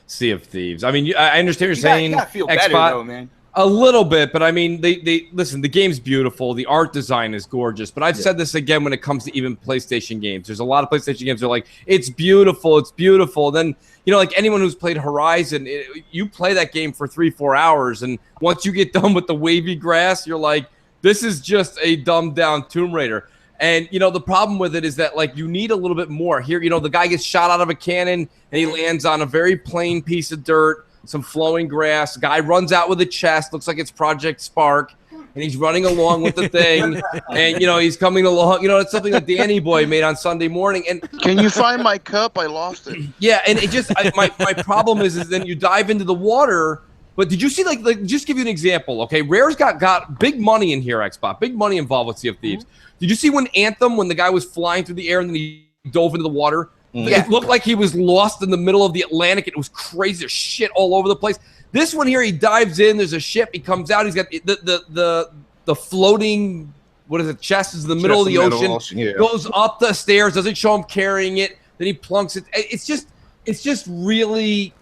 Sea of Thieves. I mean, I understand what you're saying. You gotta feel better, though, man. A little bit, but I mean, they listen. The game's beautiful. The art design is gorgeous. But I've said this again when it comes to even PlayStation games. There's a lot of PlayStation games that are like, it's beautiful, it's beautiful. Then, you know, like anyone who's played Horizon, you play that game for 3-4 hours, and once you get done with the wavy grass, you're like, this is just a dumbed down Tomb Raider. And, you know, the problem with it is that, like, you need a little bit more. Here, you know, the guy gets shot out of a cannon, and he lands on a very plain piece of dirt, some flowing grass. Guy runs out with a chest, looks like it's Project Spark, and he's running along with the thing. And, you know, he's coming along. You know, it's something that Danny Boy made on Sunday morning. And can you find my cup? I lost it. Yeah, and it just my problem is then you dive into the water. But did you see, like just give you an example, okay? Rare's got big money in here, Xbox, big money involved with Sea of Thieves. Did you see when Anthem, when the guy was flying through the air and then he dove into the water? It looked like he was lost in the middle of the Atlantic. It was crazy. There's shit all over the place. This one here, he dives in. There's a ship. He comes out. He's got the floating, what is it, chest is in the middle of the ocean. Goes up the stairs. Doesn't show him carrying it. Then he plunks it. It's just really...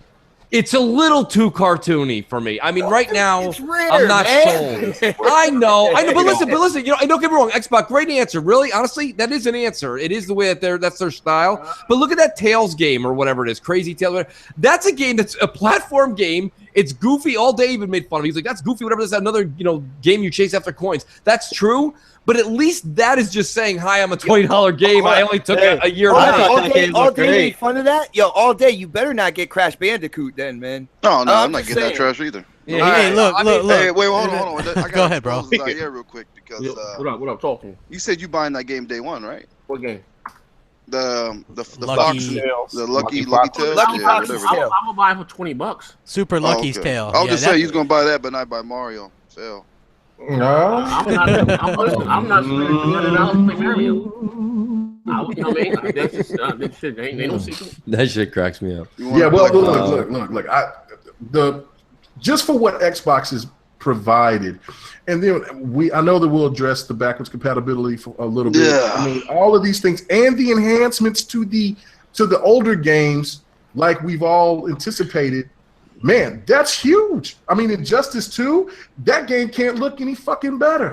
It's a little too cartoony for me. I mean, right now, I'm not sold. I know. But listen. You know, don't get me wrong. Xbox, great answer. Really, honestly, that is an answer. It is the way that that's their style. But look at that Tales game or whatever it is, Crazy Tales. That's a game that's a platform game. It's goofy. All day even made fun of it. He's like, that's goofy. Whatever. That's another game you chase after coins. That's true. But at least that is just saying, hi, I'm a $20 game. I only took a year back. All day made fun of that? Yo, all day, you better not get Crash Bandicoot then, man. No, I'm not getting that trash either. Yeah, hey, look. Hey, wait, hold on. I gotta go ahead, bro. Here real quick because what up, talking? You said you buying that game day one, right? What game? The Lucky Fox, the Lucky Tail. Lucky Fox's Tail. I'm gonna buy it for $20. Super Lucky's Tail. I was just saying he's gonna buy that, but not buy Mario. Sale. No, I'm not spending $300 to play Mario. You know what I mean? That's just that shit. Ain't no secret. That shit cracks me up. Yeah, well, look. Just for what Xbox has provided, and then I know that we'll address the backwards compatibility for a little bit. Yeah. I mean, all of these things and the enhancements to the older games, like we've all anticipated. Man, that's huge. I mean, Injustice 2, that game can't look any fucking better. Are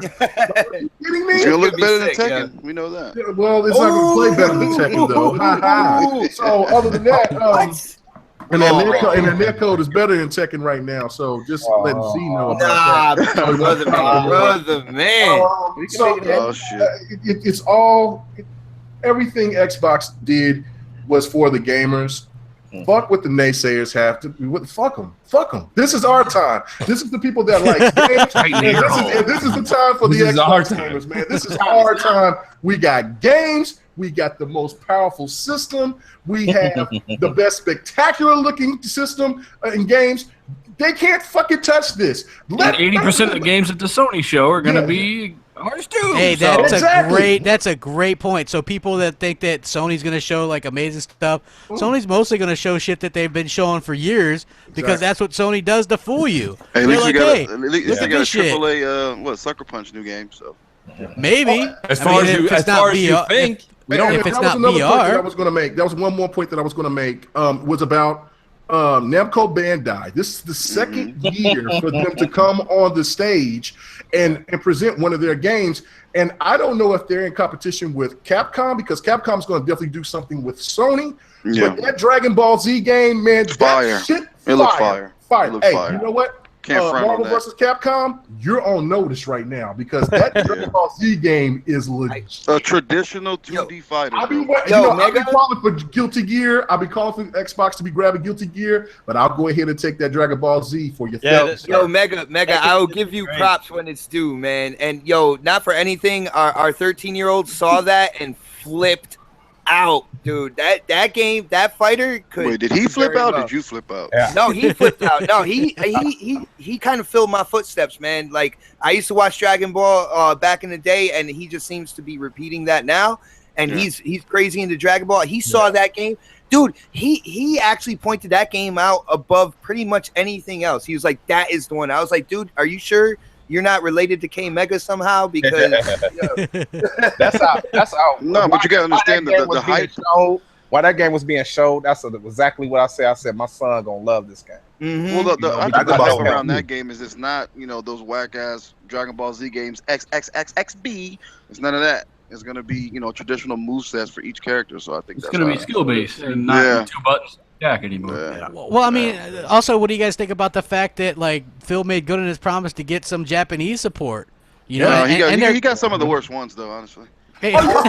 you kidding me? It's gonna look better than Tekken. Yeah. We know that. Yeah, well, it's not gonna play better than Tekken though. So other than that, and that netcode is better than Tekken right now. So just letting Z know about that. Brother, man. It's all everything Xbox did was for the gamers. Fuck what the naysayers have to. Fuck them. This is our time. This is the people that like games. and this is the time for the Xbox gamers, man. This is our time. We got games. We got the most powerful system. We have the best spectacular looking system in games. They can't fucking touch this. 80% of the games at the Sony show are going to be ours too. Hey, that's a great point. So people that think that Sony's going to show like amazing stuff, Sony's mostly going to show shit that they've been showing for years because that's what Sony does to fool you. Hey, at least you got a shit. AAA Sucker Punch new game. So maybe as far as you think. We don't. If it's not VR, that was one more point that I was going to make. Was about Namco Bandai. This is the second year for them to come on the stage and present one of their games. And I don't know if they're in competition with Capcom because Capcom's going to definitely do something with Sony. Yeah. But that Dragon Ball Z game, man, Fire. that shit, It looked fire. Fire. It looked Hey, fire. you know what? Can't front on Marvel that. vs. Capcom, you're on notice right now because that Dragon Ball Z game is legit. A traditional 2D fighter. I'll be, bro. I'll be calling for Guilty Gear. I'll be calling for Xbox to be grabbing Guilty Gear, but I'll go ahead and take that Dragon Ball Z for your thumbs. Yo, Mega, I'll give you props when it's due, man. And yo, not for anything, our 13-year-old saw that and flipped out, dude. That game, that fighter could. Wait, did he flip out? Or did you flip out? Yeah. No, he flipped out. No, he kind of filled my footsteps, man. Like I used to watch Dragon Ball back in the day, and he just seems to be repeating that now. And he's crazy into Dragon Ball. He saw that game, dude. He actually pointed that game out above pretty much anything else. He was like, "That is the one." I was like, "Dude, are you sure you're not related to K Mega somehow?" Because that's how. No, but you gotta understand the hype. While that game was being showed, that's exactly what I said. I said my son gonna love this game. Well, I think the hype around that game is it's not those whack ass Dragon Ball Z games XXXXB. It's none of that. It's gonna be traditional movesets for each character. So I think it's gonna be skill based and not 2 buttons attack anymore. Yeah. Well, I mean, also, what do you guys think about the fact that like Phil made good on his promise to get some Japanese support? You know, he got some of the worst ones though, honestly. Hey, Well,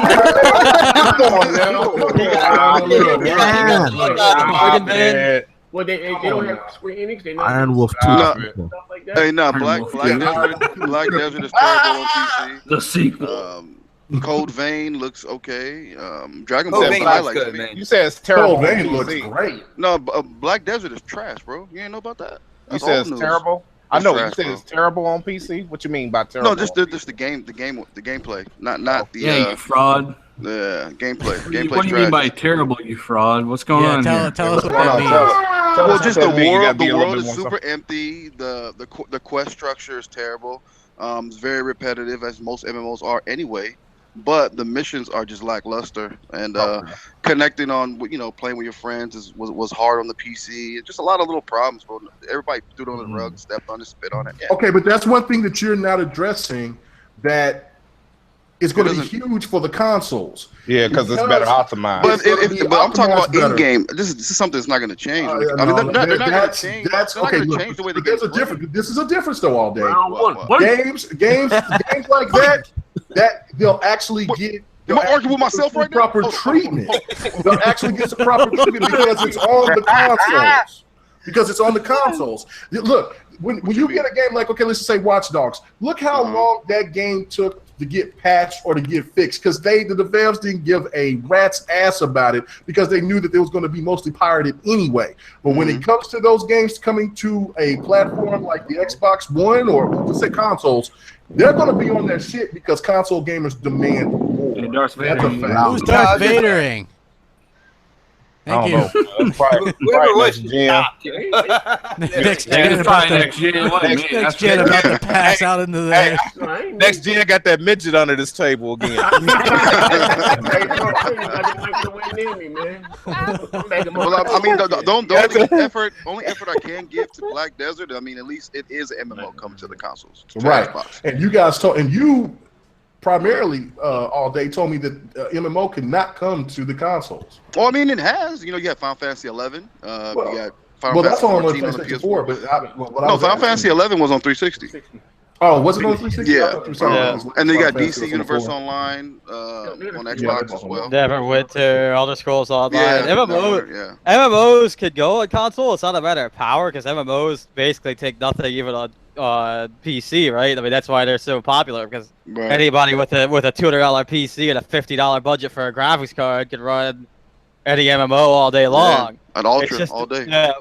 they don't have Square Enix. They Iron Wolf 2. Like that. Hey, no, Black Desert is terrible on PC. The sequel. Code Vein looks okay. Dragon Code Ball Vein I looks like good, it. man. You said it's terrible. Code Vein looks great. No, Black Desert is trash, bro. You ain't know about that? You said it's terrible. I know. Trash, you said bro. it's terrible on PC. What you mean by terrible? No, just the gameplay, not the you fraud. the gameplay. What do you mean by terrible, you fraud? What's going on here? Tell us what that means. Well, just the world. The be a world little is bit more super empty. The quest structure is terrible. It's very repetitive, as most MMOs are anyway. But the missions are just lackluster, and connecting on playing with your friends was hard on the PC. Just a lot of little problems, bro. Everybody threw it on the rug, stepped on it, spit on it. Yeah. Okay, but that's one thing that you're not addressing that is going to be huge for the consoles. Yeah, because it's better optimized. But I'm talking about in-game. This is something that's not going to change. I mean, they're not going to change. That's they're not okay. going to Look, change the way the there's game's a difference. This is a difference, though. All day, What? games like that they'll actually get. Am I arguing with myself right now? Proper treatment. They'll actually get some proper treatment because it's on the consoles. Because it's on the consoles. Look, when you get a game like, okay, let's just say Watch Dogs. Look how long that game took to get patched or to get fixed, because the devs didn't give a rat's ass about it because they knew that it was going to be mostly pirated anyway. But when it comes to those games coming to a platform like the Xbox One or let's say consoles, they're going to be on that shit because console gamers demand more. Hey, Darth Vader. That's a fact. Who's Darth Vadering? Thank you. That's probably next gen. Next gen about to pass out into the. Next gen got that midget under this table again. Well, I mean, the only effort I can give to Black Desert. I mean, at least it is an MMO coming to the consoles, to Right. Xbox. And you guys told, and you primarily all day told me that MMO could not come to the consoles. Well, I mean, it has. You have Final Fantasy 11. You got Final That's Fantasy on 14 on the PlayStation PS4. 4, but No, Final Fantasy 11 was on 360. Oh, was it on 360? Yeah. I thought you were saying it was And then you got Final DC Fantasy Universe 4. Online on Xbox as well. Neverwinter, Elder Scrolls Online. Yeah, MMOs could go on console. It's not a matter of power because MMOs basically take nothing even on PC, right? I mean, that's why they're so popular because anybody with a $200 PC and a $50 budget for a graphics card can run any MMO all day long. An Ultra all day.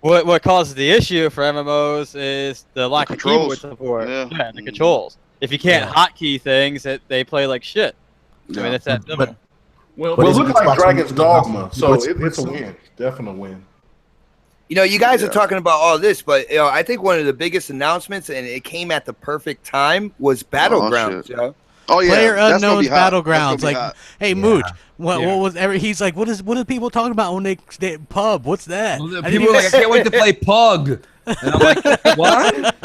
What causes the issue for MMOs is the lack of keyboard support. Yeah, the controls. If you can't hotkey things, they play like shit. I mean, it's that simple. Well, it looks like Dragon's Dogma, so it's a win. Definite win. You guys are talking about all this, but I think one of the biggest announcements, and it came at the perfect time, was Battlegrounds. Oh yeah, Player that's gonna Unknown's be hot. Battlegrounds. Like, hot. hey, Mooch, what was he's like, what are people talking about when they pub? What's that? Well, people are like, I can't wait to play Pug. And I'm like, what?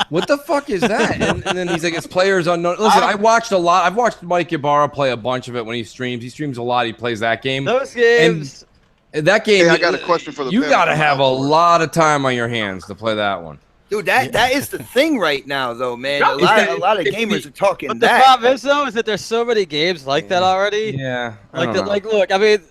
What the fuck is that? And then he's like, it's Players Unknown. Listen, I watched a lot. I've watched Mike Ibarra play a bunch of it when he streams. He streams a lot. He plays that game. Those games That game. Hey, I got a question for the You panel. got to have a lot of time on your hands to play that one. Dude, that is the thing right now, though, man. A lot of gamers are talking But that. the problem is, though, is that there's so many games like that already. Yeah. Like, look, I mean,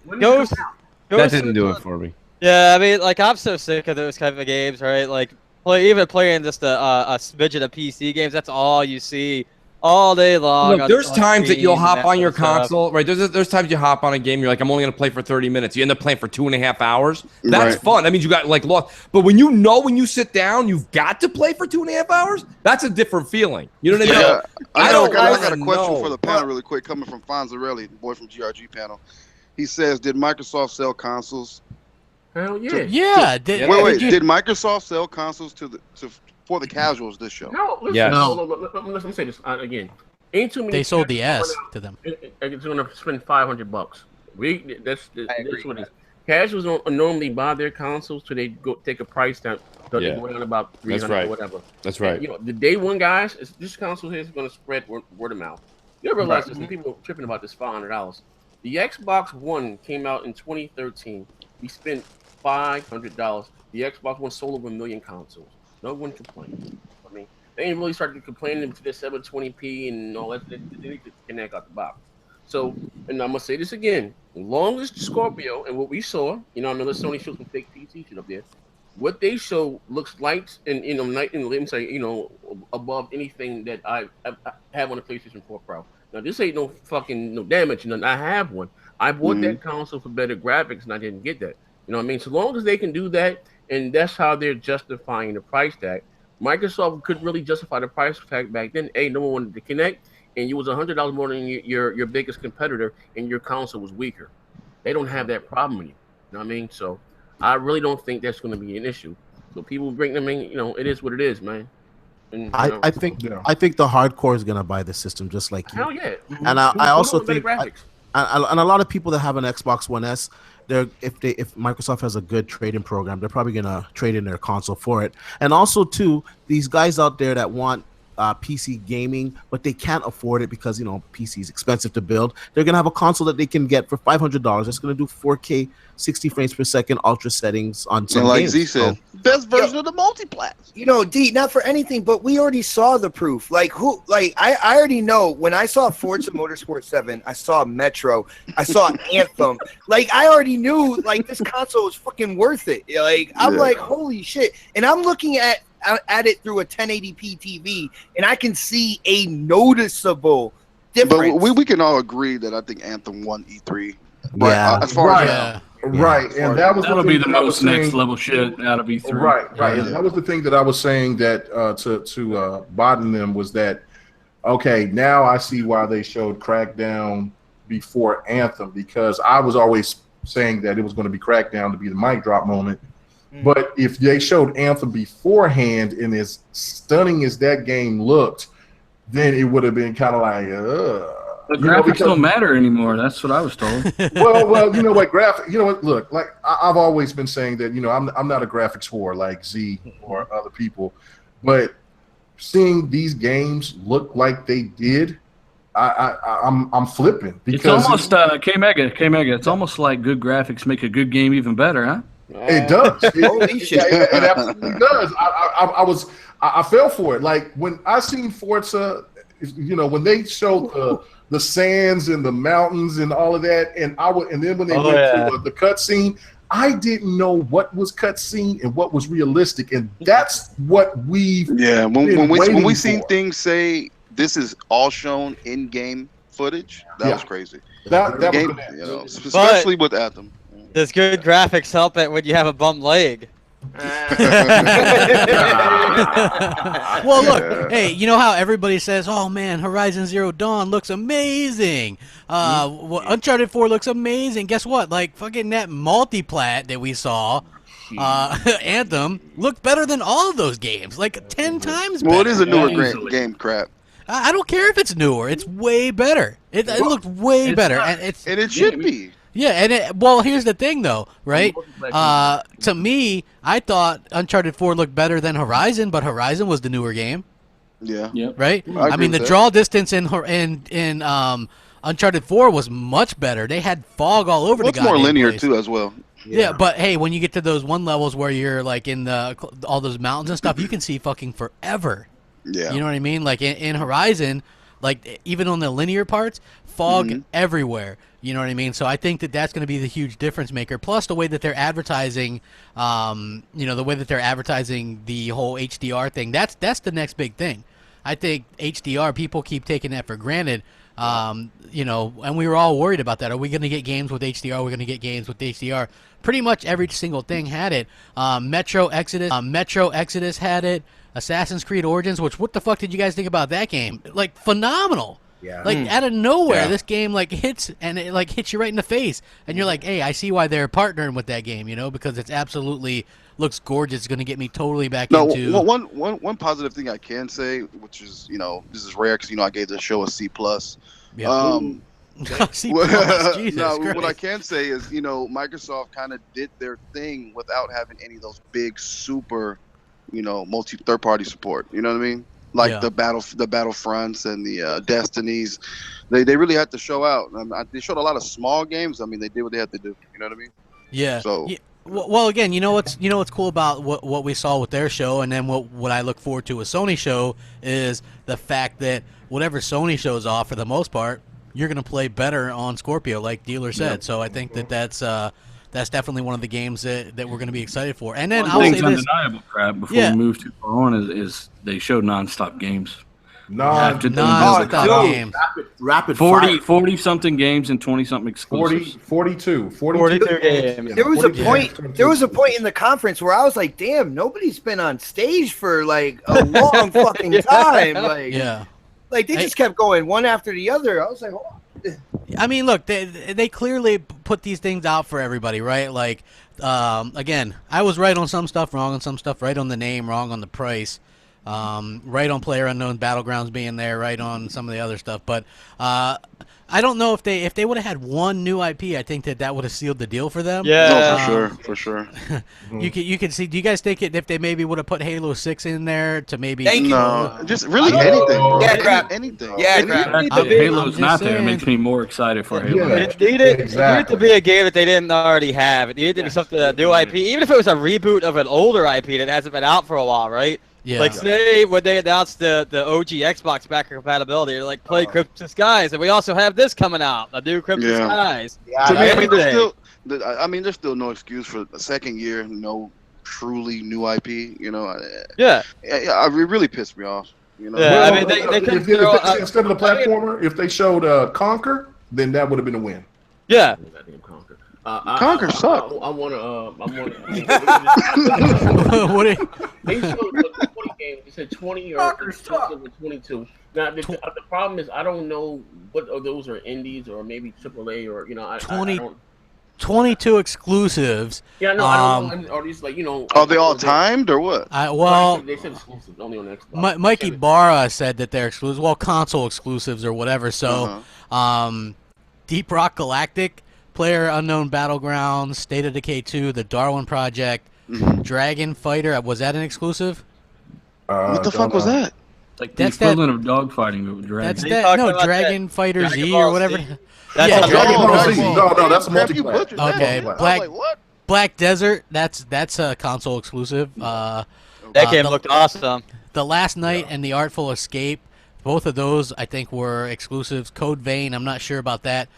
That didn't do it for me. Yeah, I mean, like, I'm so sick of those kind of games, right? Like, even playing just a smidgen of PC games, that's all you see all day long. Look, there's times that you'll hop on your sort of stuff. console, right? There's times you hop on a game, you're like, I'm only gonna play for 30 minutes. You end up playing for 2.5 hours. That's fun. That means you got like lost. But when you sit down, you've got to play for 2.5 hours. That's a different feeling. You know what I mean? Yeah, I got a question know. for the panel really quick, coming from Fonzarelli, the boy from GRG panel. He says, "Did Microsoft sell consoles?" Hell yeah. Yeah. Wait. Did Microsoft sell consoles for the casuals this show? No, listen, Yes. let me say this again. Ain't too many. They sold the casuals S going out- to them. It's going to spend $500. That's what it is. Casuals don't normally buy their consoles till they go take a price down. So they go down about $300 or whatever. That's right. And, you know, the day one guys, this console here is going to spread word of mouth. You ever realize this? People are tripping about this $500. The Xbox One came out in 2013. We spent $500. The Xbox One sold over 1 million consoles. No one complained. I mean, they ain't really started complaining until the 720p and all that. They could connect out the box. So, and I'm gonna say this again: as long as Scorpio and what we saw, you know, I know the Sony showed some fake PC shit up there. What they show looks light and let me say, above anything that I have on the PlayStation 4 Pro. Now, this ain't no damage. I have one. I bought that console for better graphics, and I didn't get that. You know what I mean? So long as they can do that, and that's how they're justifying the price tag. Microsoft couldn't really justify the price tag back then. No one wanted to connect, and you was $100 more than your biggest competitor, and your console was weaker. They don't have that problem anymore. You know what I mean? So I really don't think that's going to be an issue. So people bring them in. It is what it is, man. And, I think the hardcore is gonna buy the system just like you. Hell yeah. And I also think, graphics. and a lot of people that have an Xbox One S, if Microsoft has a good trade-in program, they're probably gonna trade in their console for it. And also too, these guys out there that want PC gaming, but they can't afford it because PC is expensive to build. They're gonna have a console that they can get for $500. That's gonna do 4K, 60 frames per second, ultra settings on some like games. Z said, best version of the multiplats. D, not for anything, but we already saw the proof. I already know when I saw Forza Motorsport 7, I saw Metro, I saw Anthem. I already knew this console is fucking worth it. I'm like, holy shit. And I'm looking at it through a 1080p TV, and I can see a noticeable difference. But we can all agree that I think Anthem won E3. But Yeah. as far as and that'll be the most next level shit out of E3. Right. And that was the thing that I was saying that to Bot and them was that, okay, now I see why they showed Crackdown before Anthem, because I was always saying that it was going to be Crackdown to be the mic drop moment. But if they showed Anthem beforehand, and as stunning as that game looked, then it would have been kind of like, The graphics don't matter anymore. That's what I was told. well, you know what, look, I've always been saying that, I'm not a graphics whore like Z or other people, but seeing these games look like they did, I'm flipping, because it's almost K-Mega. It's almost like good graphics make a good game even better, huh? It does. It absolutely does. I fell for it. Like when I seen Forza, when they showed the sands and the mountains and all of that, and then when they went to the cutscene, I didn't know what was cutscene and what was realistic, and that's what when we seen things say this is all shown in game footage, that was crazy. That game, especially with Anthem. Does good graphics help it when you have a bum leg? Well, look, hey, you know how everybody says, "Oh man, Horizon Zero Dawn looks amazing. Uncharted 4 looks amazing." Guess what? Fucking that multiplat that we saw, Anthem looked better than all of those games, 10 times better. Well, it is a newer game, crap. I don't care if it's newer; it's way better. It looked way better, and it should be. Yeah, and here's the thing, though, right? To me, I thought Uncharted 4 looked better than Horizon, but Horizon was the newer game. Yeah. Yep. Right? I mean, the draw distance in Uncharted 4 was much better. They had fog all over the goddamn more linear, place. too, as well. Yeah, but hey, when you get to those one levels where you're like in all those mountains and stuff, you can see fucking forever. Yeah. You know what I mean? Like in Horizon, like even on the linear parts, fog everywhere. You know what I mean? So I think that that's going to be the huge difference maker. Plus the way that they're advertising, the way that they're advertising the whole HDR thing. That's the next big thing. I think HDR, people keep taking that for granted. And we were all worried about that. Are we going to get games with HDR? Are we going to get games with HDR? Pretty much every single thing had it. Metro Exodus had it. Assassin's Creed Origins, which what the fuck did you guys think about that game? Like phenomenal. Yeah. Like out of nowhere, this game like hits and it like hits you right in the face, and you're like, hey, I see why they're partnering with that game, because it's absolutely looks gorgeous. It's going to get me totally back into. One positive thing I can say, which is this is rare because I gave the show a C+. Yeah. C+, Jesus what I can say is Microsoft kind of did their thing without having any of those big super multi third party support. You know what I mean? Like the Battlefronts and the Destinies, they really had to show out. They showed a lot of small games. I mean, they did what they had to do. You know what I mean? Yeah. So. Yeah. Well, again, what's cool about what we saw with their show, and then what I look forward to with Sony show is the fact that whatever Sony shows off, for the most part, you're going to play better on Scorpio, like Dealer said. Yep. So I think that's definitely one of the games that we're going to be excited for. And then I'll say this. Undeniable, Crap, before we move too far on, is they showed non-stop games. Non-stop games. Rapid 40-something games and 20-something exclusives. 42 games. There was a point in the conference where I was like, damn, nobody's been on stage for like a long fucking time. Like they just kept going one after the other. I was like, oh. I mean, look, they clearly put these things out for everybody, right? Like, again, I was right on some stuff, wrong on some stuff, right on the name, wrong on the price, right on PlayerUnknown Battlegrounds being there, right on some of the other stuff. But I don't know if they would have had one new IP. I think that would have sealed the deal for them. Yeah, for sure. You can see. Do you guys think if they maybe would have put Halo 6 in there to maybe? Just really anything. Yeah, Crap. Anything. Yeah, Crap. Halo's not there. It makes me more excited for Halo. It needed to be a game that they didn't already have. It needed to be something, a new IP, even if it was a reboot of an older IP that hasn't been out for a while, right? Yeah. Like say when they announced the OG Xbox backwards compatibility, they're like, play Crimson Skies, and we also have this coming out, a new Crimson Skies. To me, there's still no excuse for the second year, no truly new IP. It really pissed me off. I mean, they could instead of the platformer, if they showed Conquer, then that would have been a win. Yeah. Conquer sucked. I want to. They showed 20 games. They said 20 or 22. Now the problem is I don't know what of those are indies or maybe AAA or I don't. 22 exclusives. Yeah, no, I don't know. Are these like Are they all timed or what? They said exclusives only on Xbox. Mikey Barra said that they're exclusive. Well, console exclusives or whatever. So, Deep Rock Galactic, PlayerUnknown Battlegrounds, State of Decay 2, The Darwin Project, Dragon Fighter. Was that an exclusive? What the fuck was that? Like the equivalent of dogfighting with Dragon. That's that. No, Dragon Fighter Z or whatever. Dragon Ball Z. No, that's a multiplayer. Okay, Black Desert. That's a console exclusive. That game looked awesome. The Last Night and The Artful Escape. Both of those I think were exclusives. Code Vein. I'm not sure about that.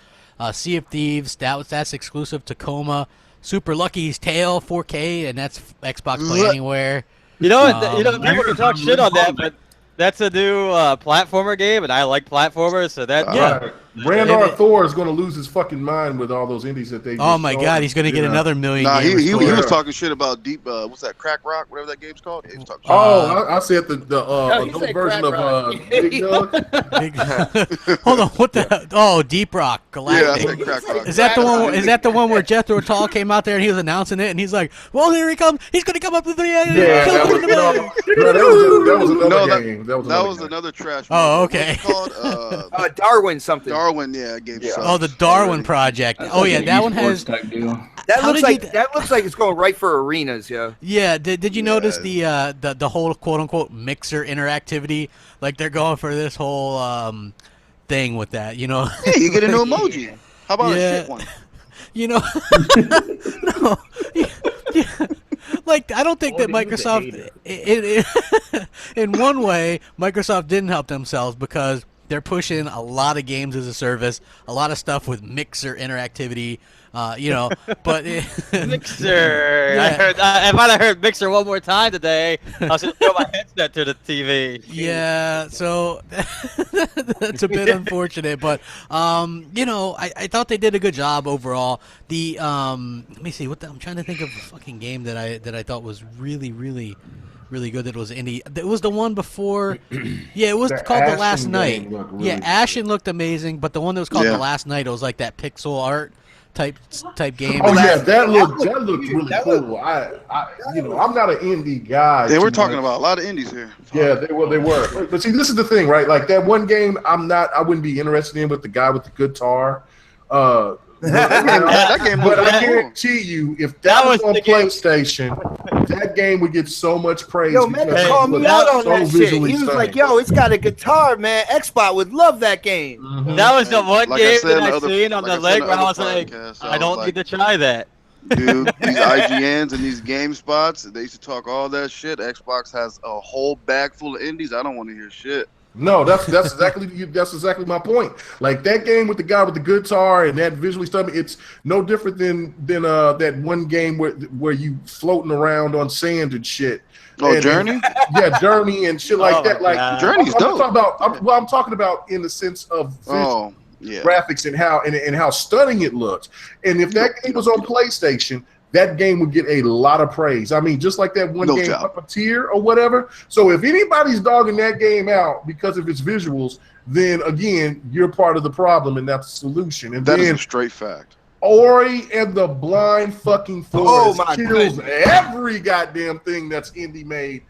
Sea of Thieves. That's exclusive. Tacoma. Super Lucky's Tale 4K, and that's Xbox Play Anywhere. People can talk shit on that, but that's a new platformer game, and I like platformers, so that Randar Thor is going to lose his fucking mind with all those indies that they. Oh my God, he's going to get another million. Nah, he was talking shit about Deep. What's that? Crack Rock, whatever that game's called. He was talking I said the adult version of Big Doug. Hold on, what the? Oh, Deep Rock Galactic. Yeah, I said Crack Rock. Is that the one? Is that the one where Jethro Tull came out there and he was announcing it and he's like, "Well, here he comes. He's going to come up with the that was another game. That was another trash. Oh, okay. Called Darwin something. Darwin, yeah, game. Oh, the Darwin Project. Oh yeah, that one has. That looks like it's going right for arenas, yeah. Yeah. Did you notice the whole quote unquote mixer interactivity? Like they're going for this whole thing with that, Hey, you get a new emoji. How about a shit one? You know, no, yeah. Like I don't think that Microsoft, in one way, Microsoft didn't help themselves because they're pushing a lot of games as a service, a lot of stuff with Mixer interactivity. You know, but Mixer. Yeah. I might have heard Mixer one more time today. I was going to throw my headset to the TV. Yeah, so that's a bit unfortunate, but you know, I thought they did a good job overall. The let me see I'm trying to think of a fucking game that I thought was really good. That was indie. It was the one before. Yeah, it was called The Last Night. Yeah, Ashen looked amazing, but the one that was called The Last Night, it was like that pixel art type game. Oh yeah, that looked really cool. I'm not an indie guy. They were talking about a lot of indies here. Yeah, they were. But see, this is the thing, right? Like that one game, I wouldn't be interested in with the guy with the guitar. That game but I guarantee you, if that was on PlayStation, that game would get so much praise. Yo, man, called me out on that shit. He was like, "Yo, it's got a guitar, man. Xbox would love that game." Mm-hmm. That was the one game that I seen on the leg where I was like, I don't need to try that. Dude, these IGNs and these GameSpots, they used to talk all that shit. Xbox has a whole bag full of indies. I don't want to hear shit. No, that's exactly my point. Like that game with the guy with the guitar and that visually stuff, it's no different than that one game where you floating around on sand and shit. Oh, Journey? Yeah, Journey and shit like that. Like God. Journey's dope. I'm talking about in the sense of graphics and how stunning it looks. And if that game was on PlayStation, that game would get a lot of praise. I mean, just like that one game, Puppeteer or whatever. So if anybody's dogging that game out because of its visuals, then again, you're part of the problem and that's the solution. And that is a straight fact. Ori and the Blind fucking Forest kills goodness. every goddamn thing that's indie made.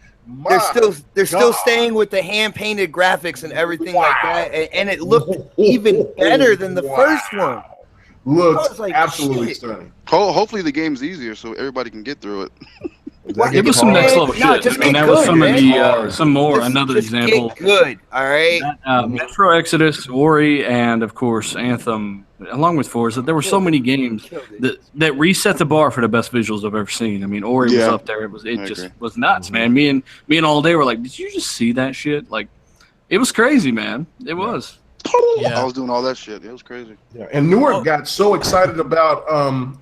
They're still staying with the hand painted graphics and everything like that, and it looked even better than the first one. Looks absolutely stunning. Hopefully the game's easier so everybody can get through it. It was some next level shit. I mean, that was some of the another example. Good, all right. Metro Exodus, Ori, and of course Anthem, along with Forza. There were so many games that reset the bar for the best visuals I've ever seen. I mean, Ori was up there. It just was nuts, man. Me and all day were like, did you just see that shit? Like, it was crazy, man. It was. I was doing all that shit. It was crazy. Yeah, and Newark got so excited about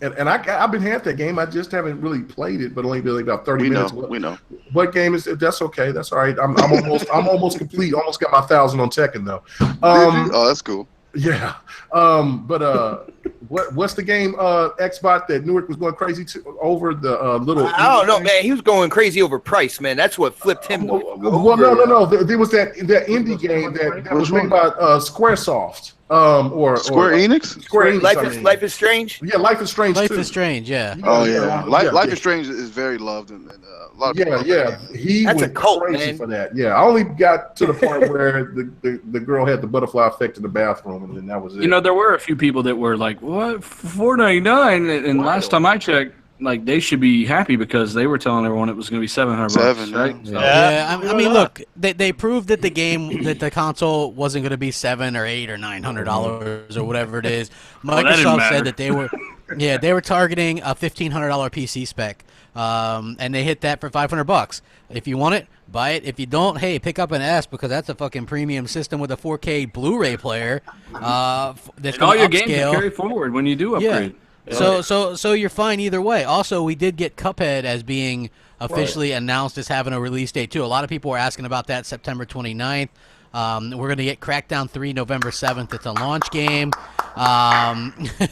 and I've been at that game. I just haven't really played it, but only been like about 30 minutes. We know. What game is it? That's okay. That's all right. I'm almost complete. Almost got my 1,000 on Tekken though. Oh, that's cool. Yeah. But what's the game Xbox that Newark was going crazy over the little? I don't know, man. He was going crazy over price, man. That's what flipped him. Well, no. There was that indie game that was made by Squaresoft. Square Enix? Square Enix. Life is Strange? Yeah, Life is Strange. Life is Strange, yeah. Oh yeah. Life is Strange is very loved and a lot of people. Yeah. That's a cult, crazy man. for that. Yeah. I only got to the part where the girl had the butterfly effect in the bathroom and then that was it. You know, there were a few people that were like, what, $4.99? And last time I checked, like, they should be happy because they were telling everyone it was going to be $700, right? Yeah. So, Yeah, I mean, look, they proved that the console wasn't going to be $700 or $800 or $900 or whatever it is. Microsoft said that they were targeting a $1,500 PC spec, and they hit that for $500. If you want it, buy it. If you don't, hey, pick up an S because that's a fucking premium system with a 4K Blu-ray player. That's all your upscale. games carry forward when you do upgrade. Yeah. So you're fine either way. Also, we did get Cuphead as being officially announced as having a release date too. A lot of people were asking about that, September 29th. We're going to get Crackdown 3 November 7th. It's a launch game.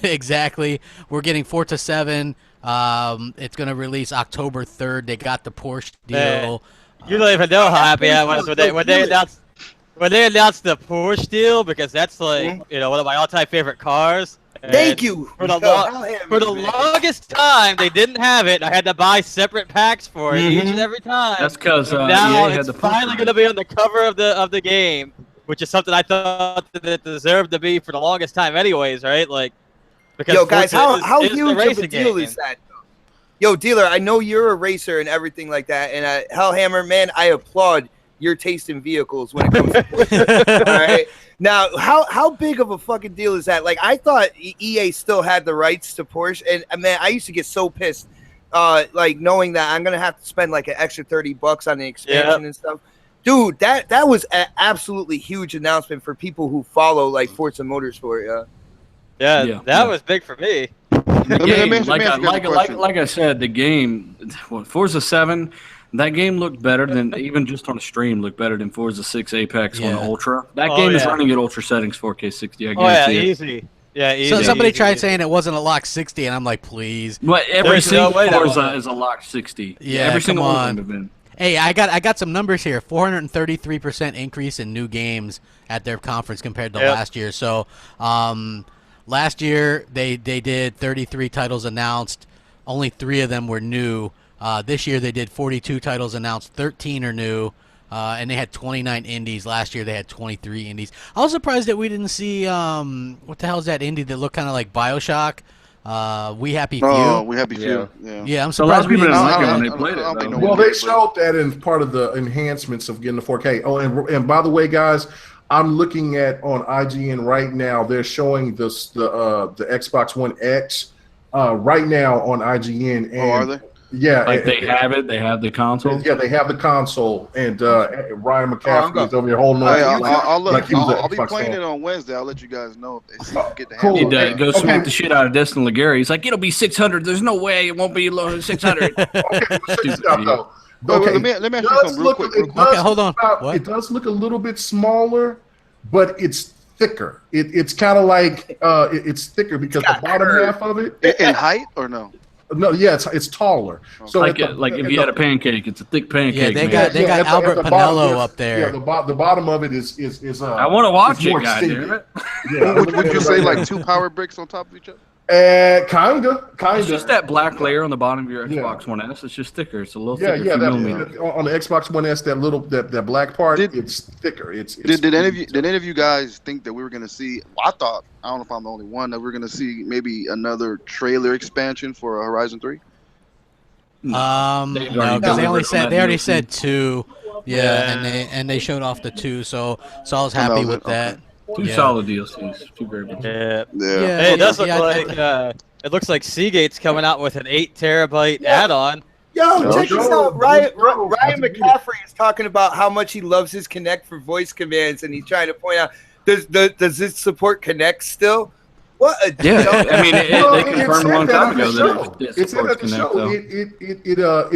Exactly. We're getting Forza 7. It's going to release October 3rd. They got the Porsche deal. You don't even know how happy I was when they announced the Porsche deal because that's like one of my all-time favorite cars. Thank you. For the longest time, they didn't have it. I had to buy separate packs for it each and every time. That's because now EA it's had the finally going to be on the cover of the game, which is something I thought that it deserved to be for the longest time, anyways, right? Like, because yo, guys, how is huge of a deal is that? Yo, Dealer, I know you're a racer and everything like that, and Hellhammer, man, I applaud your taste in vehicles when it comes to Porsche. All right. Now, how big of a fucking deal is that? Like, I thought EA still had the rights to Porsche, and man, I used to get so pissed, like knowing that I'm gonna have to spend like an extra $30 on the expansion and stuff. Dude, that was an absolutely huge announcement for people who follow like Forza Motorsport. That was big for me. Like I said, the game, Forza 7, that game looked better than, even just on a stream, looked better than Forza 6 Apex on Ultra. That game is running at Ultra settings, 4K 60. I guarantee it. Easy. Yeah, easy. So somebody tried saying it wasn't a lock 60, and I'm like, please. But every single Forza is a lock 60. Yeah, every come single one on. have been. Hey, I got some numbers here. 433% increase in new games at their conference compared to last year. So, last year they did 33 titles announced. Only 3 of them were new. This year they did 42 titles announced. 13 are new. And they had 29 indies. Last year they had 23 indies. I was surprised that we didn't see what the hell is that indie that looked kind of like BioShock? We Happy Few. Oh, We Happy Few. Yeah, I'm surprised we didn't like it when they played it. Well, they showed that in part of the enhancements of getting the 4K. Oh, and by the way, guys, I'm looking at on IGN right now. They're showing the Xbox One X right now on IGN. And, are they? Yeah, like they have it. They have the console. Yeah, they have the console, and Ryan McCaffrey is over here holding on. I'll be playing it on Wednesday. I'll let you guys know if they get the cool. He goes smack the shit out of Destin Legary. He's like, it'll be 600. There's no way it won't be lower than 600. Okay, let me ask you something real quick. Okay, hold on. It does look a little bit smaller, but it's thicker. It's kind of like it's thicker because the bottom half of it in height or no? No, yeah, it's taller. So like if you had a pancake, it's a thick pancake. Yeah, they got Albert Pinello up there. Yeah, the bottom of it is. I want to watch it, goddammit. Yeah, would you say like 2 power bricks on top of each other? Kinda. It's just that black layer on the bottom of your Xbox One S. It's just thicker. It's a little thicker. Yeah. On the Xbox One S, that black part, it's thicker. Did any of you guys think that we were gonna see? I thought, I don't know if I'm the only one, that we're gonna see maybe another trailer expansion for Horizon 3. No, because they already said 2. Yeah, and they showed off the 2. So I was happy with that. 2 solid DLCs. 2 very good. Yeah. Hey, it does look like it looks like Seagate's coming out with an 8 terabyte add-on. Yo, check this out. Ryan McCaffrey is talking about how much he loves his Kinect for voice commands, and he's trying to point out, does this support Kinect still? What a joke. I mean, they confirmed a long time ago that it supports Kinect, though.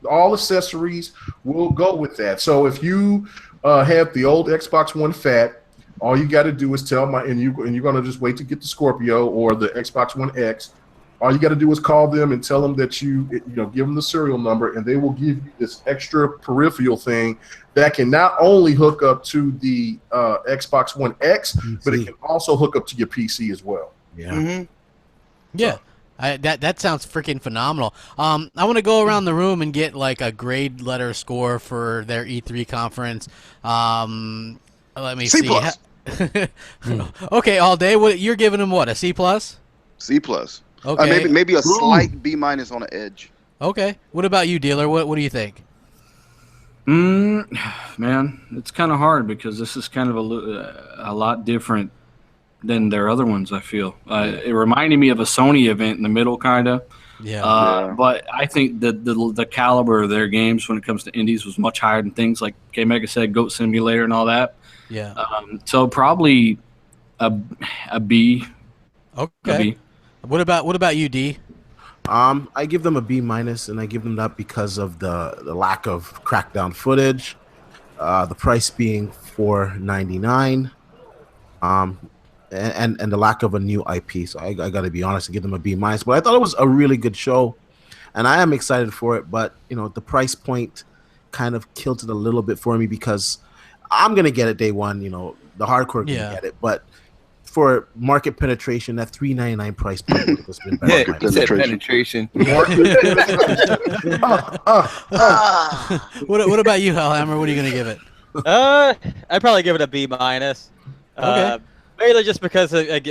All accessories will go with that. So if you have the old Xbox One Fat, all you got to do is tell and you're going to just wait to get the Scorpio or the Xbox One X. All you got to do is call them and tell them that you give them the serial number, and they will give you this extra peripheral thing that can not only hook up to the Xbox One X, but it can also hook up to your PC as well. Yeah. Mm-hmm. Yeah. That sounds freaking phenomenal. I want to go around the room and get like a grade letter score for their E3 conference. Let me see. Okay, all day. You're giving them what? A C+? C+. Okay. Maybe a slight B- on the edge. Okay. What about you, dealer? What do you think? Man, it's kind of hard because this is kind of a lot different than their other ones, I feel. It reminded me of a Sony event in the middle, kind of. Yeah. But I think that the caliber of their games when it comes to indies was much higher than things like K-Mega said, Goat Simulator and all that. Yeah. So probably a B. Okay. A B. What about you, D? I give them a B-, and I give them that because of the lack of Crackdown footage, the price being $4.99, and the lack of a new IP. So I got to be honest and give them a B-. But I thought it was a really good show, and I am excited for it. But the price point kind of killed it a little bit for me because I'm gonna get it day one. The hardcore can get it, but for market penetration, that $3.99 price point would have been better. Penetration. What about you, Hellhammer? What are you gonna give it? I'd probably give it a B-. Okay. Mainly just because a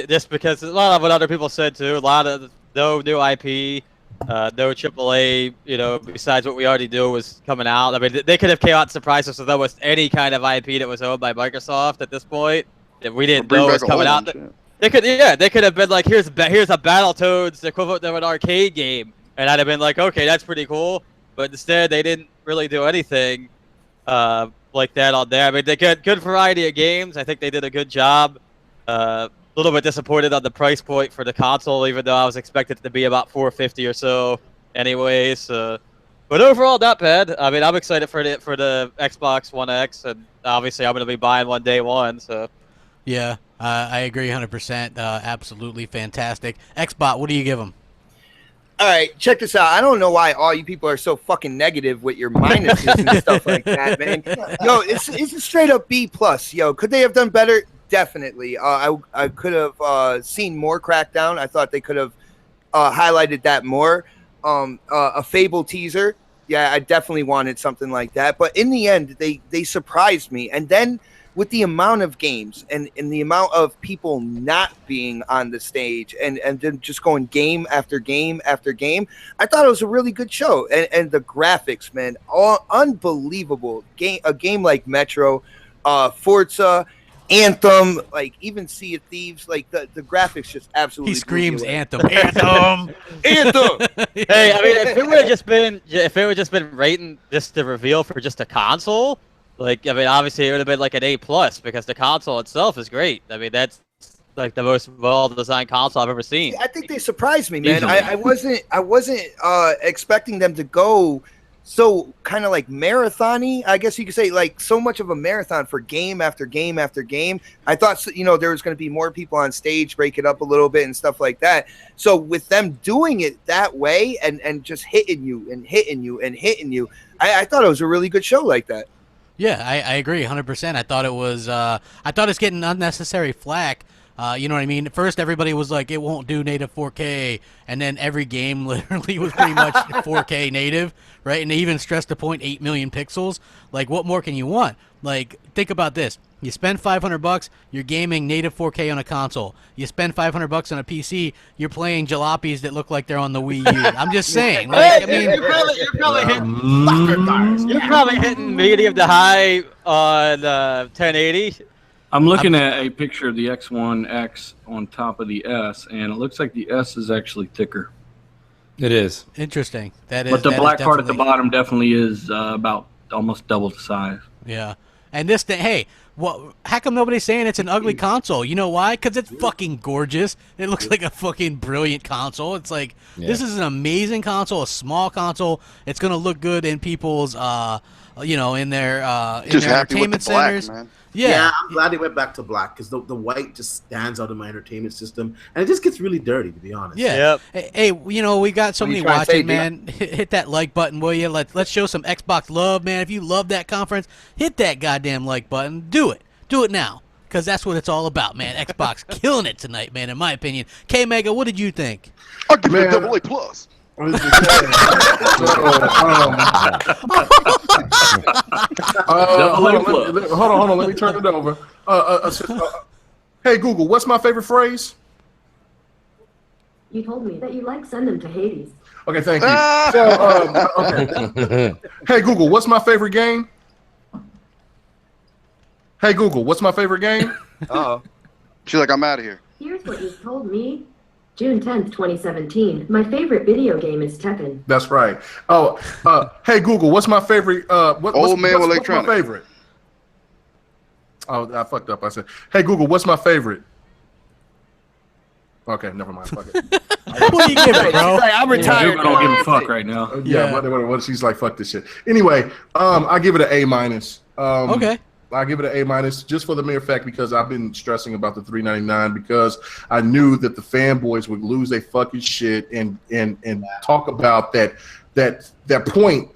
lot of what other people said too. A lot of no new IP. No AAA, besides what we already knew was coming out. I mean, they could have came out and surprised us with almost any kind of IP that was owned by Microsoft at this point that we didn't know was coming out. They could have been like, here's a Battletoads equivalent of an arcade game, and I'd have been like, okay, that's pretty cool. But instead, they didn't really do anything like that on there. I mean, they got good variety of games. I think they did a good job. A little bit disappointed on the price point for the console, even though I was expected it to be about $450 or so. Anyways, but overall, not bad. I mean, I'm excited for the Xbox One X, and obviously, I'm going to be buying one day one. So, yeah, I agree 100%. Absolutely fantastic. Xbot, what do you give them? All right, check this out. I don't know why all you people are so fucking negative with your minuses and stuff like that, man. Yo, it's a straight up B+. Yo, could they have done better? Definitely. I could have seen more Crackdown. I thought they could have highlighted that more. A Fable teaser. Yeah, I definitely wanted something like that. But in the end, they surprised me. And then with the amount of games and the amount of people not being on the stage and then just going game after game after game, I thought it was a really good show. And the graphics, man, all unbelievable. A game like Metro, Forza, Anthem, like even Sea of Thieves, like the graphics just absolutely. He screams Anthem, Anthem, Anthem. Hey, I mean, if it would have just been rating just the reveal for just a console, like, I mean, obviously it would have been like an A+ because the console itself is great. I mean, that's like the most well-designed console I've ever seen. I think they surprised me, man. I wasn't expecting them to go so kind of like marathon-y, I guess you could say, like so much of a marathon for game after game after game. I thought, there was going to be more people on stage, break it up a little bit and stuff like that. So with them doing it that way and just hitting you and hitting you and hitting you, I thought it was a really good show like that. Yeah, I agree 100%. I thought it was it's getting unnecessary flack. You know what I mean? At first, everybody was like, it won't do native 4K, and then every game literally was pretty much 4K native, right? And they even stressed the point 8 million pixels. Like, what more can you want? Like, think about this. You spend $500, you're gaming native 4K on a console. You spend $500 on a PC, you're playing jalapenos that look like they're on the Wii U. I'm just saying. Like, I mean, you're probably hitting medium to high on 1080. I'm looking at a picture of the X1X on top of the S, and it looks like the S is actually thicker. It is. Interesting. That is. But the that black is part at the definitely- bottom definitely is about almost double the size. Yeah. And this thing, hey, how come nobody's saying it's an ugly console? You know why? Because it's fucking gorgeous. It looks like a fucking brilliant console. It's like, this is an amazing console, a small console. It's going to look good in people's, in their entertainment centers. Man. Yeah, I'm glad they went back to black because the white just stands out in my entertainment system, and it just gets really dirty, to be honest. Yeah. Yep. Hey, we got so many watching, man. Hit that like button, will you? Let's show some Xbox love, man. If you love that conference, hit that goddamn like button. Do it now, because that's what it's all about, man. Xbox killing it tonight, man. In my opinion. K Mega, what did you think? I'll give you a double A+. Hold on, let me turn it over. Hey Google, what's my favorite phrase? You told me that you like send them to Hades. Okay, thank you. Okay. Hey Google, what's my favorite game? Hey Google, what's my favorite game? Uh-oh. She's like, I'm out of here. Here's what you told me. June 10th, 2017. My favorite video game is Tekken. That's right. Oh, hey Google, what's my favorite? What's my favorite? Oh, I fucked up. I said, hey Google, what's my favorite? Okay, never mind. Fuck it. What do you give it, bro? Like, I'm retired. I don't give a fuck right now. Yeah. What she's like, fuck this shit. Anyway, I give it an A-. Okay. I give it an A- just for the mere fact because I've been stressing about the $3.99 because I knew that the fanboys would lose their fucking shit and talk about that point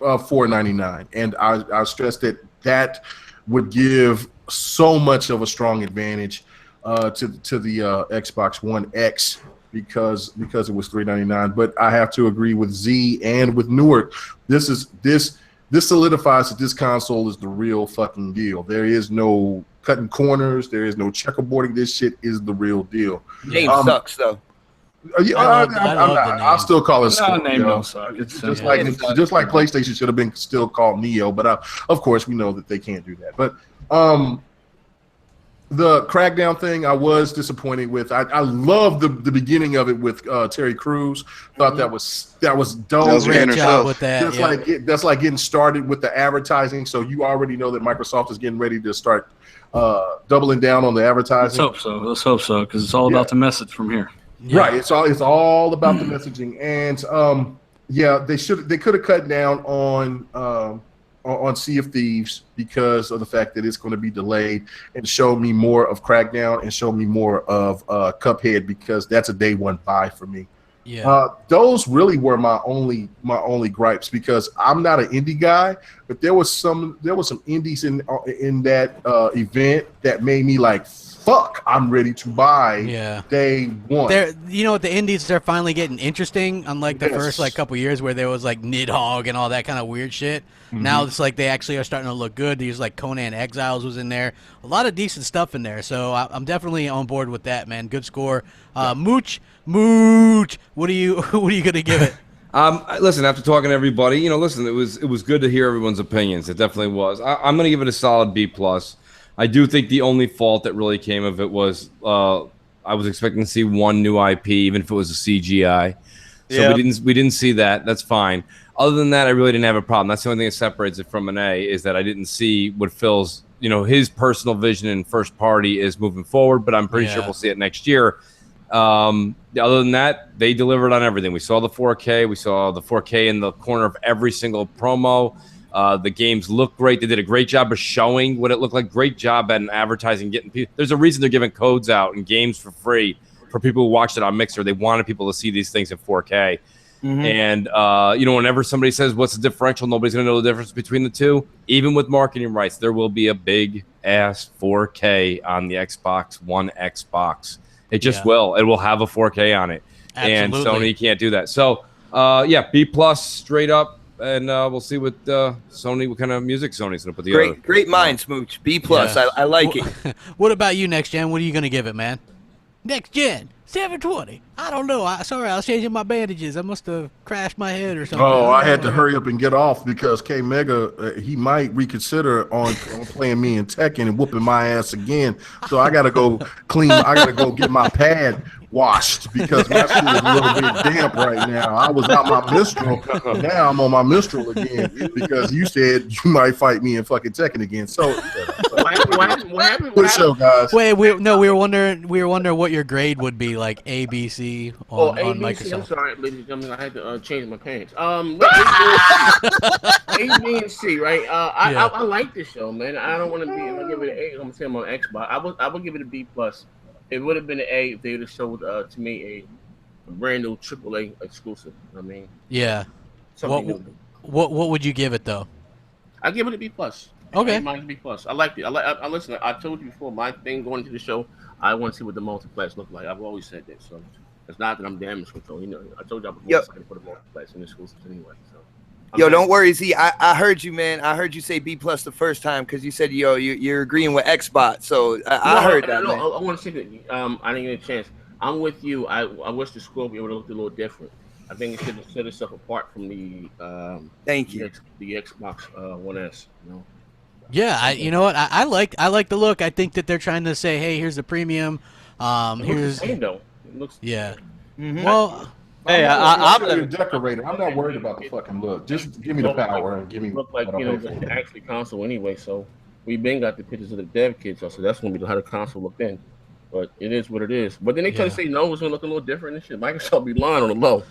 of $4.99, and I stressed that would give so much of a strong advantage to the Xbox One X because it was $3.99. But I have to agree with Z and with Newark. This solidifies that this console is the real fucking deal. There is no cutting corners. There is no checkerboarding. This shit is the real deal. Game sucks, though. I'll still call it Scorpio. Name don't suck. It's just like PlayStation should have been still called Neo, but of course we know that they can't do that. But the Crackdown thing, I was disappointed with. I loved the beginning of it with Terry Crews. Thought that was dope. That was Great job with that. That's like getting started with the advertising. So you already know that Microsoft is getting ready to start doubling down on the advertising. Let's hope so, because it's all about the message from here. Yeah. Right. It's all about the messaging, and they could have cut down on Sea of Thieves because of the fact that it's going to be delayed, and show me more of Crackdown and show me more of Cuphead, because that's a day one buy for me. Yeah. Those really were my only gripes, because I'm not an indie guy, but there was some indies in that event that made me like, fuck, I'm ready to buy day one. The indies are finally getting interesting, unlike the first couple years where there was like Nidhogg and all that kind of weird shit. Mm-hmm. Now it's like they actually are starting to look good. There's like Conan Exiles was in there. A lot of decent stuff in there. So I'm definitely on board with that, man. Good score. Mooch, what are you gonna give it? Listen, after talking to everybody, it was good to hear everyone's opinions. It definitely was. I'm gonna give it a solid B+. I do think the only fault that really came of it was I was expecting to see one new IP, even if it was a CGI. So we didn't see that. That's fine. Other than that, I really didn't have a problem. That's the only thing that separates it from an A, is that I didn't see what Phil's, his personal vision in first party is moving forward, but I'm pretty sure we'll see it next year. Other than that, they delivered on everything. We saw the 4K. We saw the 4K in the corner of every single promo. The games look great. They did a great job of showing what it looked like. Great job at advertising, getting people. There's a reason they're giving codes out and games for free for people who watched it on Mixer. They wanted people to see these things in 4K. Mm-hmm. And, whenever somebody says, what's the differential, nobody's going to know the difference between the two. Even with marketing rights, there will be a big-ass 4K on the Xbox One Xbox. It just will. It will have a 4K on it. Absolutely. And Sony can't do that. So, B+ straight up. And we'll see what what kind of music Sony's going to put together. Great mind, Smooch. B+. Yeah. I like it. What about you, Next Gen? What are you going to give it, man? Next Gen. 720. I don't know. Sorry, I was changing my bandages. I must have crashed my head or something. Oh, I had to hurry up and get off because K Mega he might reconsider on playing me in Tekken and whooping my ass again. So I gotta go clean. I gotta go get my pad washed because my shit is a little bit damp right now. I was out my Mistral. Now I'm on my Mistral again because you said you might fight me in fucking Tekken again. So what happened? Good show, guys. Wait, we were wondering what your grade would be, like A, B, C on Microsoft. I'm sorry, ladies and gentlemen, I had to change my pants. A, B, and C, right? I like this show, man. I don't want to be. If I give it an A, I'm gonna say I'm on Xbox. I would give it a B+. It would have been an A if they would have showed to me a brand new AAA exclusive. I mean, yeah. What would you give it though? I give it a B+. Okay. Mine's B+. I liked it. I listen. I told you before. My thing going into the show, I want to see what the multiplats look like. I've always said that. So it's not that I'm damage control. I told you I was excited for the multiplats in the exclusives anyway. So. Don't worry, Z. I heard you, man. I heard you say B+ the first time because you said, you're agreeing with Xbox. So I heard that, man. I want to say that I didn't get a chance. I'm with you. I wish the Scorpio would have looked a little different. I think it should have set itself apart from the thank you the Xbox One S. Yeah, you know what? I like the look. I think that they're trying to say, hey, here's the premium. Here's the same, though. It looks Mm-hmm. Well. Hey, I'm a decorator. I'm not worried about the fucking look. Just give me the power and give me. Look like the actually console anyway. So we've been got the pictures of the dev kits. So that's gonna be how the console looked in. But it is what it is. But then they try to say no, it's gonna look a little different and shit. Microsoft be lying on the low.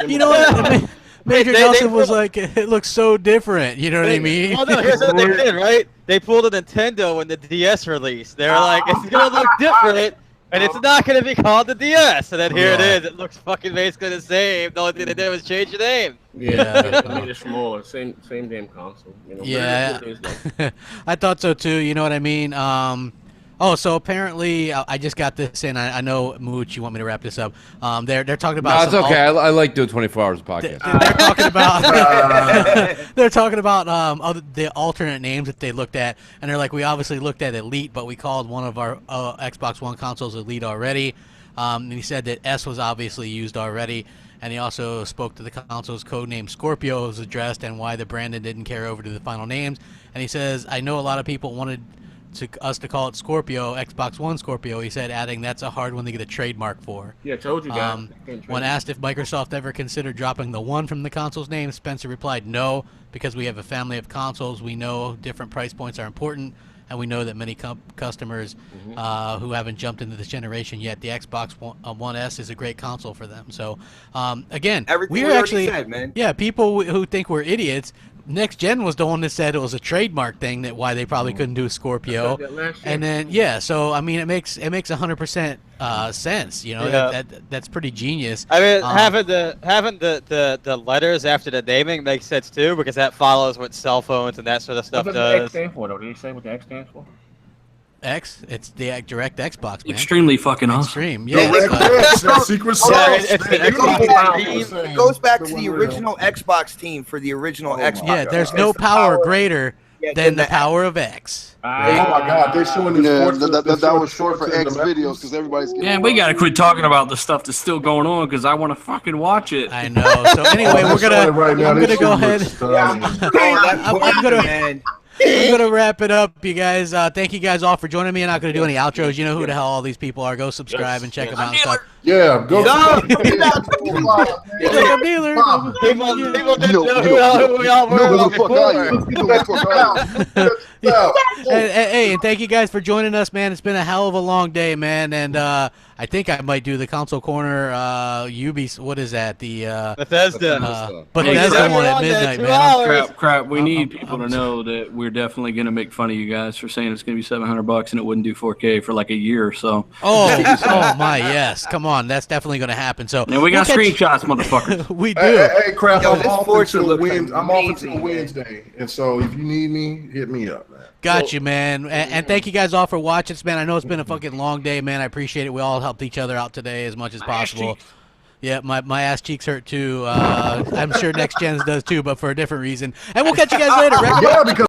You know what? Major Nelson was like, it looks so different. You know what I mean? Oh no, here's what they did, right? They pulled a Nintendo when the DS release. They were like, it's gonna look different. And it's not going to be called the DS. And then here it is. It looks fucking basically the same. The only thing they did was change the name. Yeah. I made it smaller. Same damn console. Yeah. I thought so too. You know what I mean? So apparently, I just got this in. I know, Mooch, you want me to wrap this up. They're talking about. No, it's okay. I like doing 24 hours of podcast. They're talking about. They're talking about the alternate names that they looked at, and they're like, we obviously looked at Elite, but we called one of our Xbox One consoles Elite already. And he said that S was obviously used already. And he also spoke to the console's codename Scorpio was addressed and why the Brandon didn't carry over to the final names. And he says, I know a lot of people wanted us to call it Scorpio, Xbox One Scorpio. He said, adding, that's a hard one to get a trademark for. Yeah, I told you guys. When asked if Microsoft ever considered dropping the 1 from the console's name, Spencer replied, no, because we have a family of consoles. We know different price points are important, and we know that many customers who haven't jumped into this generation yet, the Xbox One S is a great console for them. So, again, Everything we're we actually, said, man. yeah, people who think we're idiots. Next Gen was the one that said it was a trademark thing, that why they probably couldn't do Scorpio. And then yeah, so I mean it makes 100% sense. You know, that's pretty genius. I mean, having the letters after the naming makes sense too, because that follows what cell phones and that sort of stuff What does the X does. stand for, though? Did he say what the X stands for? X, it's the direct Xbox, man. Extremely fucking awesome. Extreme, yeah. Secret Yeah, sauce. it's the Xbox It goes back to the original Xbox team for the original Xbox. Yeah, there's no power greater than the power of X. Oh my God, they're showing this. That was short for X videos because everybody's getting. Man, we gotta quit talking about the stuff that's still going on because I want to fucking watch it. I know. So anyway, I'm gonna go ahead. I'm gonna wrap it up, you guys. Thank you guys all for joining me. I'm not gonna do any outros. You know who the hell all these people are. Go subscribe and check them out and stuff. Yeah, go. Dealer. People didn't know who we all were before. Hey, and thank you guys for joining us, man. It's been a hell of a long day, man. And I think I might do the console corner. What is that? The Bethesda. Bethesda one at midnight, man. Crap. We need people to know that we're definitely gonna make fun of you guys for saying it's gonna be $700 and it wouldn't do 4K for like a year or so. Oh my, yes. Come on, that's definitely gonna happen. So and we got screenshots, motherfuckers. We do. Hey, Crap. I'm off until amazing, Wednesday, and so if you need me, hit me up, man. Got you, man. And thank you guys all for watching, man. I know it's been a fucking long day, man. I appreciate it. We all helped each other out today as much as possible. Yeah, my ass cheeks hurt too. I'm sure Next Gen's does too, but for a different reason. And we'll catch you guys later. Yeah, because